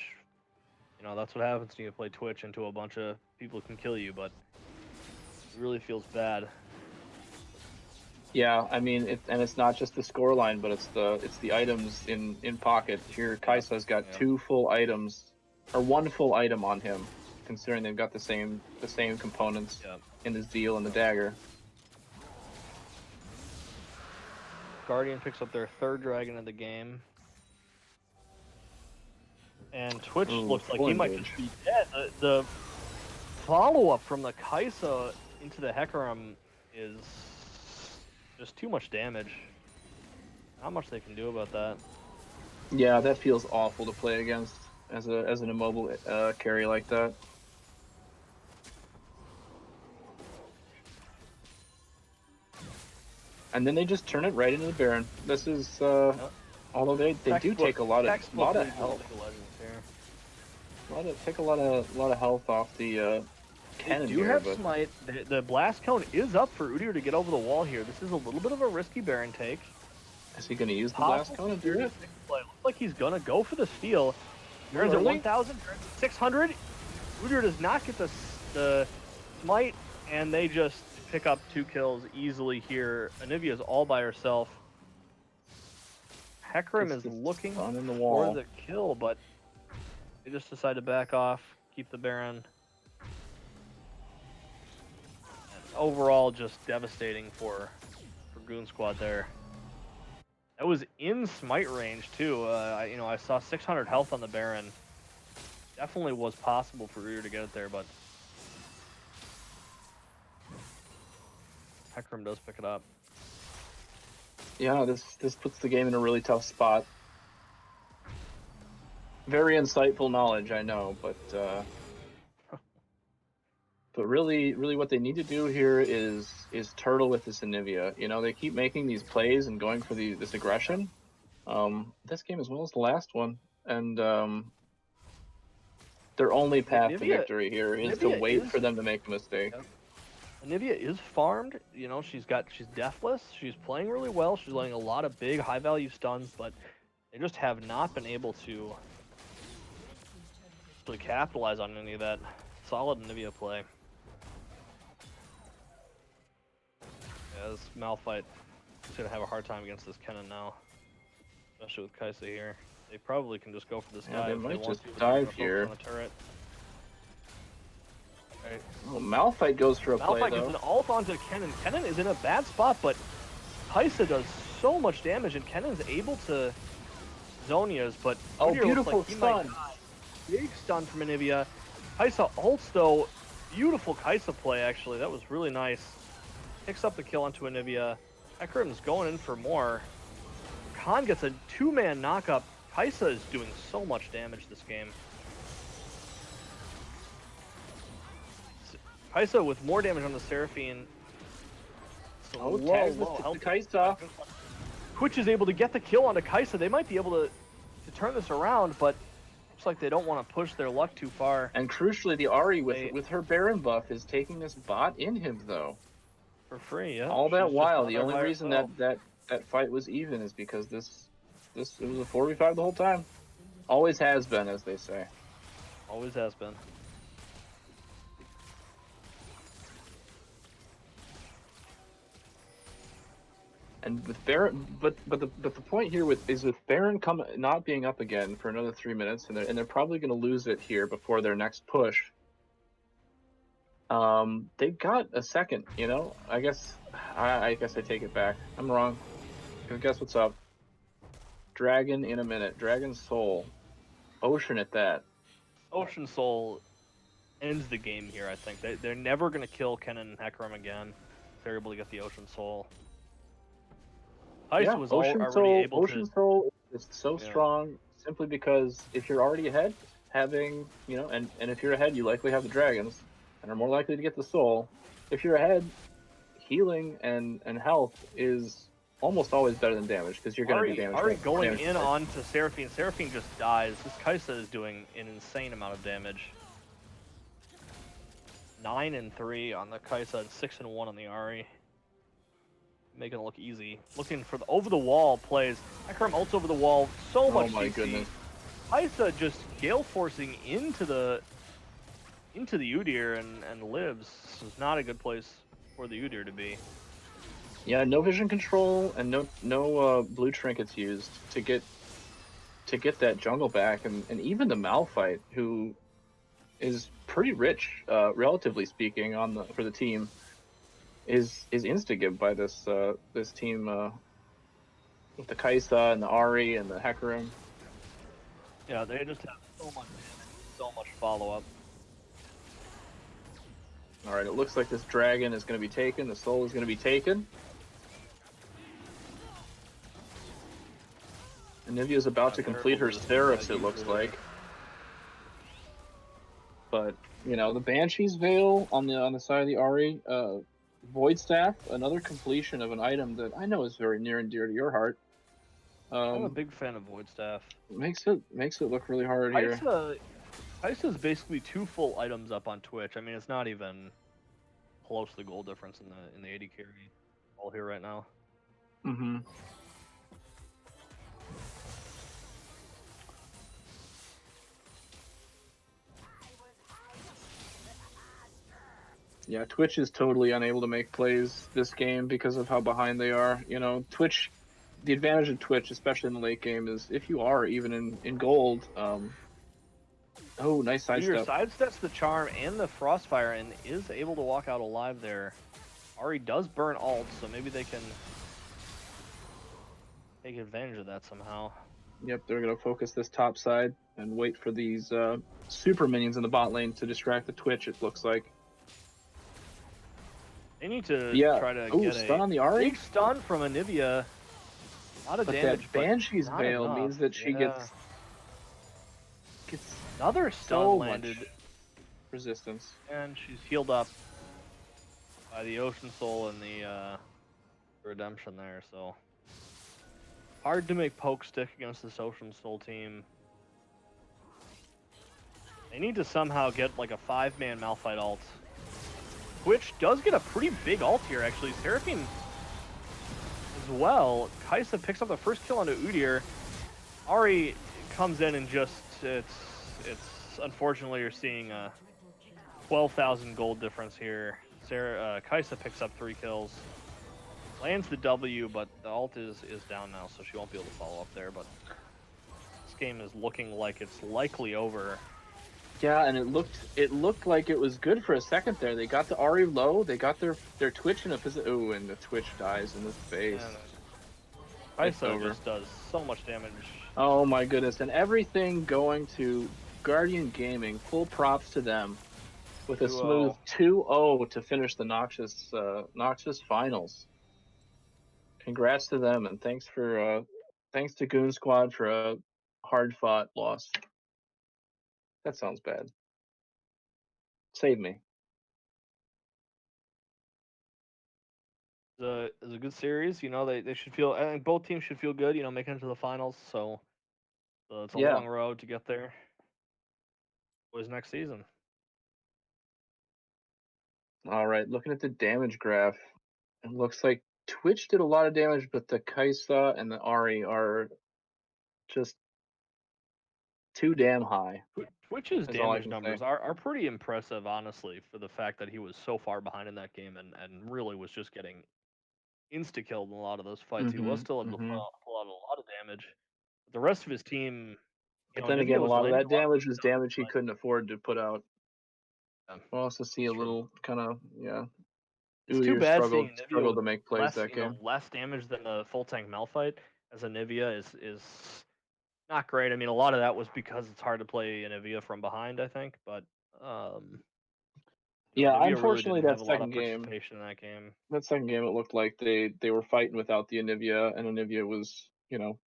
you know, that's what happens when you play Twitch into a bunch of people who can kill you, but it really feels bad. yeah, I mean, it's not just the scoreline, but it's the items in pocket. Here, Kai'Sa's got 2 full items, or 1 full item on him, considering they've got the same components in the Zeal and the dagger. Guardian picks up their 3rd dragon of the game. And Twitch looks like he might just be dead. The follow-up from the Kai'Sa into the Hecarim is just too much damage. Not much they can do about that. Yeah, that feels awful to play against as an immobile carry like that. And then they just turn it right into the Baron. This is although they do take a lot of health. Take a lot of health off the cannon. They do have smite. The blast cone is up for Udyr to get over the wall here. This is a little bit of a risky Baron take. Is he going to use the blast cone and do it? Looks like he's going to go for the steal. Baron's at 1,000, 600. Udyr does not get the smite, and they just pick up 2 kills easily here. Anivia's all by herself. Hecarim is looking for the kill, but they just decide to back off, keep the Baron. And overall, just devastating for GoonSquad there. That was in smite range too. I saw 600 health on the Baron. Definitely was possible for Udyr to get it there, but Hecarim does pick it up. Yeah, this puts the game in a really tough spot. Very insightful knowledge, I know, but really what they need to do here is turtle with this Anivia. You know, they keep making these plays and going for this aggression. This game as well as the last one, and their only path to victory here is to wait for them to make a mistake. Yep. Anivia is farmed. You know, she's deathless. She's playing really well. She's letting a lot of big, high-value stuns, but they just have not been able to really capitalize on any of that solid Anivia play. Yeah, this Malphite is going to have a hard time against this Kennen now, especially with Kai'Sa here. They probably can just go for this guy. They if might they want just to, dive here. On the turret. Right. Oh, Malphite goes for a play, though. Malphite gets an ult onto Kennen. Kennen is in a bad spot, but Kai'Sa does so much damage, and Kennen's able to Zonia's, but Udyr beautiful looks like stun. Big stun from Anivia. Kai'Sa ults, though. Beautiful Kai'Sa play, actually. That was really nice. Picks up the kill onto Anivia. Hecarim's going in for more. Khan gets a 2-man knockup. Kai'Sa is doing so much damage this game. Kai'Sa with more damage on the Seraphine. Tags with Kai'Sa. Twitch is able to get the kill onto Kai'Sa. They might be able to turn this around, but looks like they don't want to push their luck too far. And crucially, the Ahri with her Baron buff is taking this bot in him, though. For free, yeah. All that while, the only reason that fight was even is because it was a 4v5 the whole time. Always has been, as they say. Always has been. And with Baron, but the point here with Baron not being up again for another 3 minutes, and they're probably going to lose it here before their next push. They got a second, you know. I guess I take it back. I'm wrong. Guess what's up? Dragon in a minute. Dragon Soul. Ocean at that. Ocean Soul ends the game here, I think. They're never going to kill Kennen and Hecarim again. They're able to get the Ocean Soul. Yeah, Ocean Soul is so strong simply because if you're already ahead, having, you know, and if you're ahead, you likely have the dragons and are more likely to get the soul. If you're ahead, healing and health is almost always better than damage because you're going to do damage. Ari going in onto Seraphine. Seraphine just dies. This Kaisa is doing an insane amount of damage. 9 and 3 on the Kaisa and 6 and 1 on the Ari. Making it look easy. Looking for the over the wall plays. Hecarim ults over the wall. So much. Oh my CC. Goodness. Kaisa just gale forcing into the Udyr and lives. This is not a good place for the Udyr to be. Yeah, no vision control and no blue trinkets used to get that jungle back, and even the Malphite, who is pretty rich, relatively speaking, for the team, is insta-gibbed by this team with the Kaisa and the Ari and the Hecarim. Yeah, they just have so much follow-up. All right, it looks like this dragon is going to be taken. The soul is going to be taken. Anivia's about to complete her Steris, it looks like. But, you know, the Banshee's Veil on the side of the Ari, Void Staff, another completion of an item that I know is very near and dear to your heart. I'm a big fan of Void Staff. Makes it look really hard here. Kaisa's basically 2 full items up on Twitch. I mean, it's not even close to the goal difference in the 80 carry all here right now. Mm-hmm. Yeah, Twitch is totally unable to make plays this game because of how behind they are. You know, Twitch, the advantage of Twitch, especially in the late game, is if you are even in gold. Oh, nice sidestep. Sidesteps the charm and the Frostfire and is able to walk out alive there. Ari does burn ult, so maybe they can take advantage of that somehow. Yep, they're going to focus this top side and wait for these super minions in the bot lane to distract the Twitch, it looks like. They need to try to get stun on the Ari? Big stun from Anivia. A lot of damage, that Banshee's Veil means that she gets another stun landed. Resistance. And she's healed up by the Ocean Soul and the Redemption there, so hard to make poke stick against this Ocean Soul team. They need to somehow get like a 5-man Malphite ult. Twitch does get a pretty big ult here, actually. Seraphine as well. Kaisa picks up the first kill onto Udyr. Ari comes in and just, it's unfortunately you're seeing a 12,000 gold difference here. Kaisa picks up 3 kills. Lands the W, but the ult is down now, so she won't be able to follow up there, but this game is looking like it's likely over. Yeah, and it looked like it was good for a second there. They got the Ari low, they got their Twitch in a position. Ooh, and the Twitch dies in his face. Kaisa just does so much damage. Oh my goodness, and everything going to Guardian Gaming. Full props to them with a smooth 2-0 to finish the Noxious finals. Congrats to them, and thanks to GoonSquad for a hard-fought loss. That sounds bad. Save me. It's a good series. You know, they should feel. I think both teams should feel good. You know, making it to the finals. So it's a long road to get there. What is next season? All right, looking at the damage graph, it looks like Twitch did a lot of damage, but the Kaisa and the Ari are just too damn high. Twitch's damage numbers are pretty impressive, honestly, for the fact that he was so far behind in that game and really was just getting insta-killed in a lot of those fights. He was still able to pull out a lot of damage. But the rest of his team, but then again, a lot of that damage was damage he couldn't afford to put out. We'll also see a little kind of, It's too bad seeing struggled to make plays that game. Less damage than the full tank Malphite as Anivia is not great. I mean, a lot of that was because it's hard to play Anivia from behind, I think. But unfortunately, really that second game, in that game. That second game, it looked like they were fighting without the Anivia, and Anivia was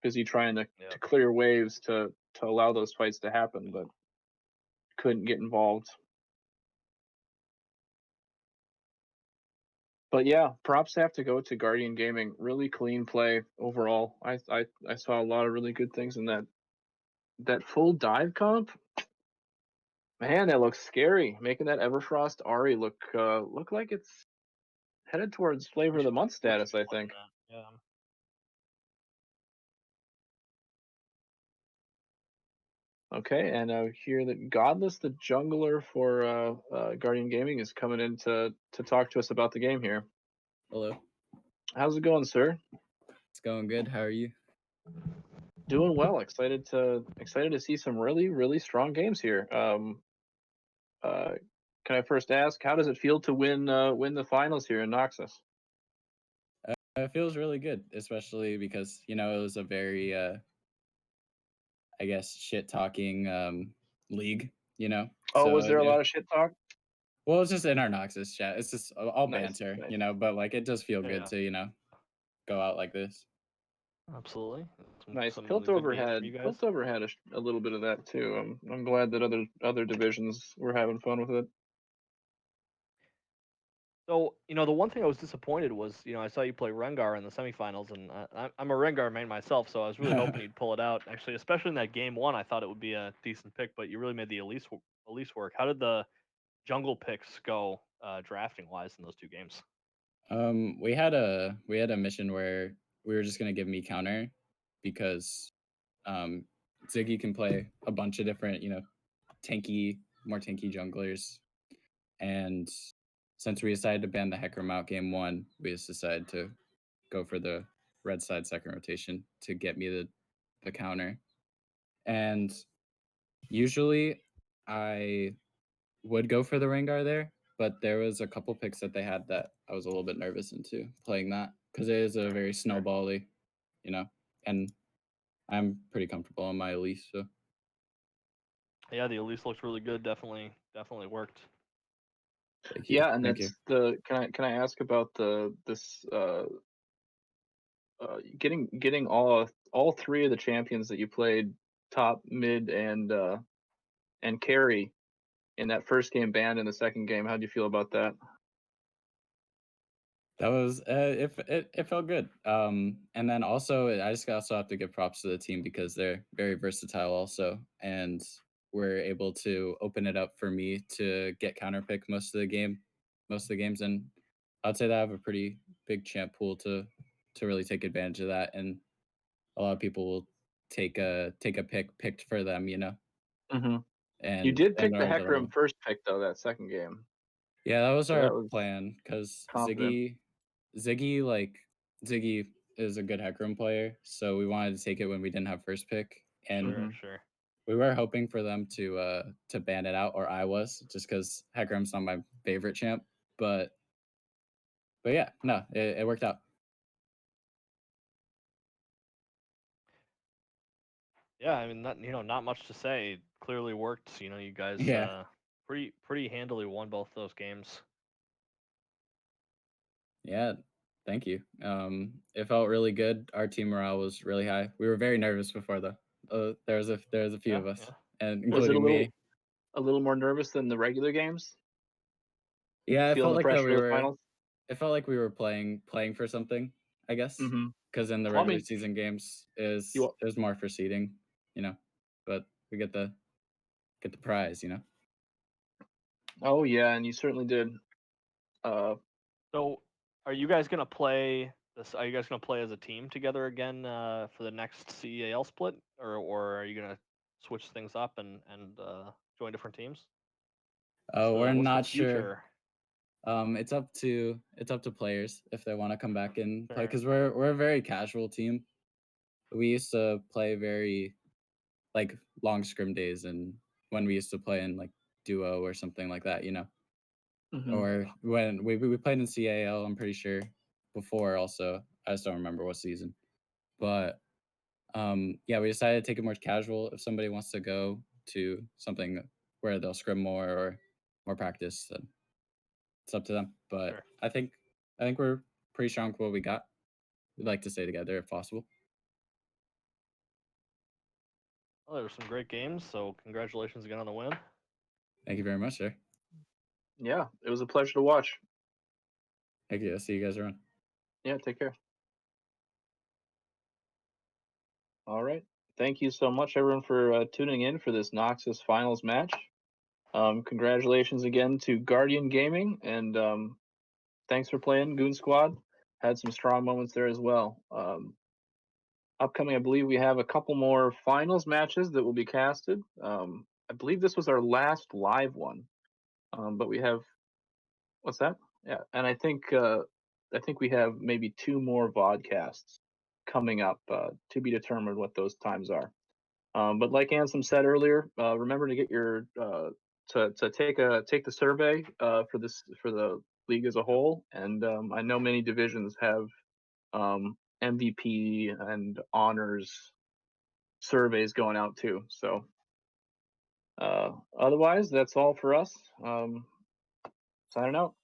busy trying to clear waves to allow those fights to happen, but couldn't get involved. But yeah, props have to go to Guardian Gaming. Really clean play overall. I saw a lot of really good things in that full dive comp. Man, that looks scary. Making that Everfrost Ari look like it's headed towards Flavor of the Month status, I think. Yeah. Okay, and here that Godless, the jungler for Guardian Gaming, is coming in to talk to us about the game here. Hello. How's it going, sir? It's going good. How are you? Doing well. Excited to see some really strong games here. Can I first ask, how does it feel to win the finals here in Noxus? It feels really good, especially because it was a very I guess shit talking league. Oh, So was there a lot of shit talk? Well, it's just in our Noxus chat. It's just all Nice, banter, nice. but like it does feel good Yeah. to go out like this. Absolutely. Nice. Some Piltover good games for you guys. Piltover had a little bit of that too. I'm glad that other divisions were having fun with it. So, the one thing I was disappointed was, I saw you play Rengar in the semifinals, and I'm a Rengar main myself, so I was really hoping you'd pull it out. Actually, especially in that game one, I thought it would be a decent pick, but you really made the Elise work. How did the jungle picks go drafting wise in those two games? We had a mission where we were just gonna give me counter because Ziggy can play a bunch of different, more tanky junglers. And since we decided to ban the Hecarim out game one, we just decided to go for the red side second rotation to get me the counter. And usually I would go for the Rengar there, but there was a couple picks that they had that I was a little bit nervous into playing that because it is a very snowbally, and I'm pretty comfortable on my Elise. So Yeah, the Elise looks really good. Definitely worked. thank you. Yeah, and Thank you. that's can I ask about this getting all three of the champions that you played top, mid, and carry in that first game banned in the second game. How do you feel about that? That was it felt good. And then also I just also have to give props to the team because they're very versatile also, and we're able to open it up for me to get counter pick most of the games, and I'd say that I have a pretty big champ pool to really take advantage of that, and a lot of people will take a pick picked for them, Mm-hmm. and You did pick in the order to level. Hecarim first pick though that second game. Yeah, that was So our that was plan because confident. Ziggy is a good Hecarim player, so we wanted to take it when we didn't have first pick, and Sure. we were hoping for them to ban it out, or I was, just because Hecarim's not my favorite champ, but yeah, no, it worked out. Yeah, I mean, not much to say. It clearly worked. You guys Yeah. pretty handily won both those games. Yeah, thank you. It felt really good. Our team morale was really high. We were very nervous before though. There was a few of us, and Was it including me. a little more nervous than the regular games? Yeah, it Feeling felt the like that pressure we of the were. finals? It felt like we were playing for something, I guess, Mm-hmm. because in the Well, I regular mean, season games is you there's more for seeding, but we get the prize. oh yeah, and you certainly did. So, are you guys gonna play this? Are you guys gonna play as a team together again for the next CEAL split, or are you gonna switch things up and join different teams? We're What's the not sure. future? It's up to players if they want to come back and play, Sure. because we're a very casual team. We used to play very like long scrim days, and when we used to play in like duo or something like that, Mm-hmm. or when we played in CAL, I'm pretty sure before also. I just don't remember what season. But yeah, we decided to take it more casual. If somebody wants to go to something where they'll scrim more or more practice, then it's up to them. But Sure. I think we're pretty strong with what we got. We'd like to stay together if possible. Well, there were some great games, so congratulations again on the win. Thank you very much, sir. Yeah, it was a pleasure to watch. Thank you. I'll see you guys around. Yeah, take care. All right. Thank you so much, everyone, for tuning in for this Noxus Finals match. Congratulations again to Guardian Gaming, and thanks for playing GoonSquad. Had some strong moments there as well. Upcoming, I believe we have a couple more finals matches that will be casted. I believe this was our last live one, but we have what's that? Yeah, and I think we have maybe 2 more vodcasts coming up to be determined what those times are. But like Ansem said earlier, remember to get your to take the survey for the league as a whole, and I know many divisions have MVP and honors surveys going out too. So otherwise, that's all for us. Signing out.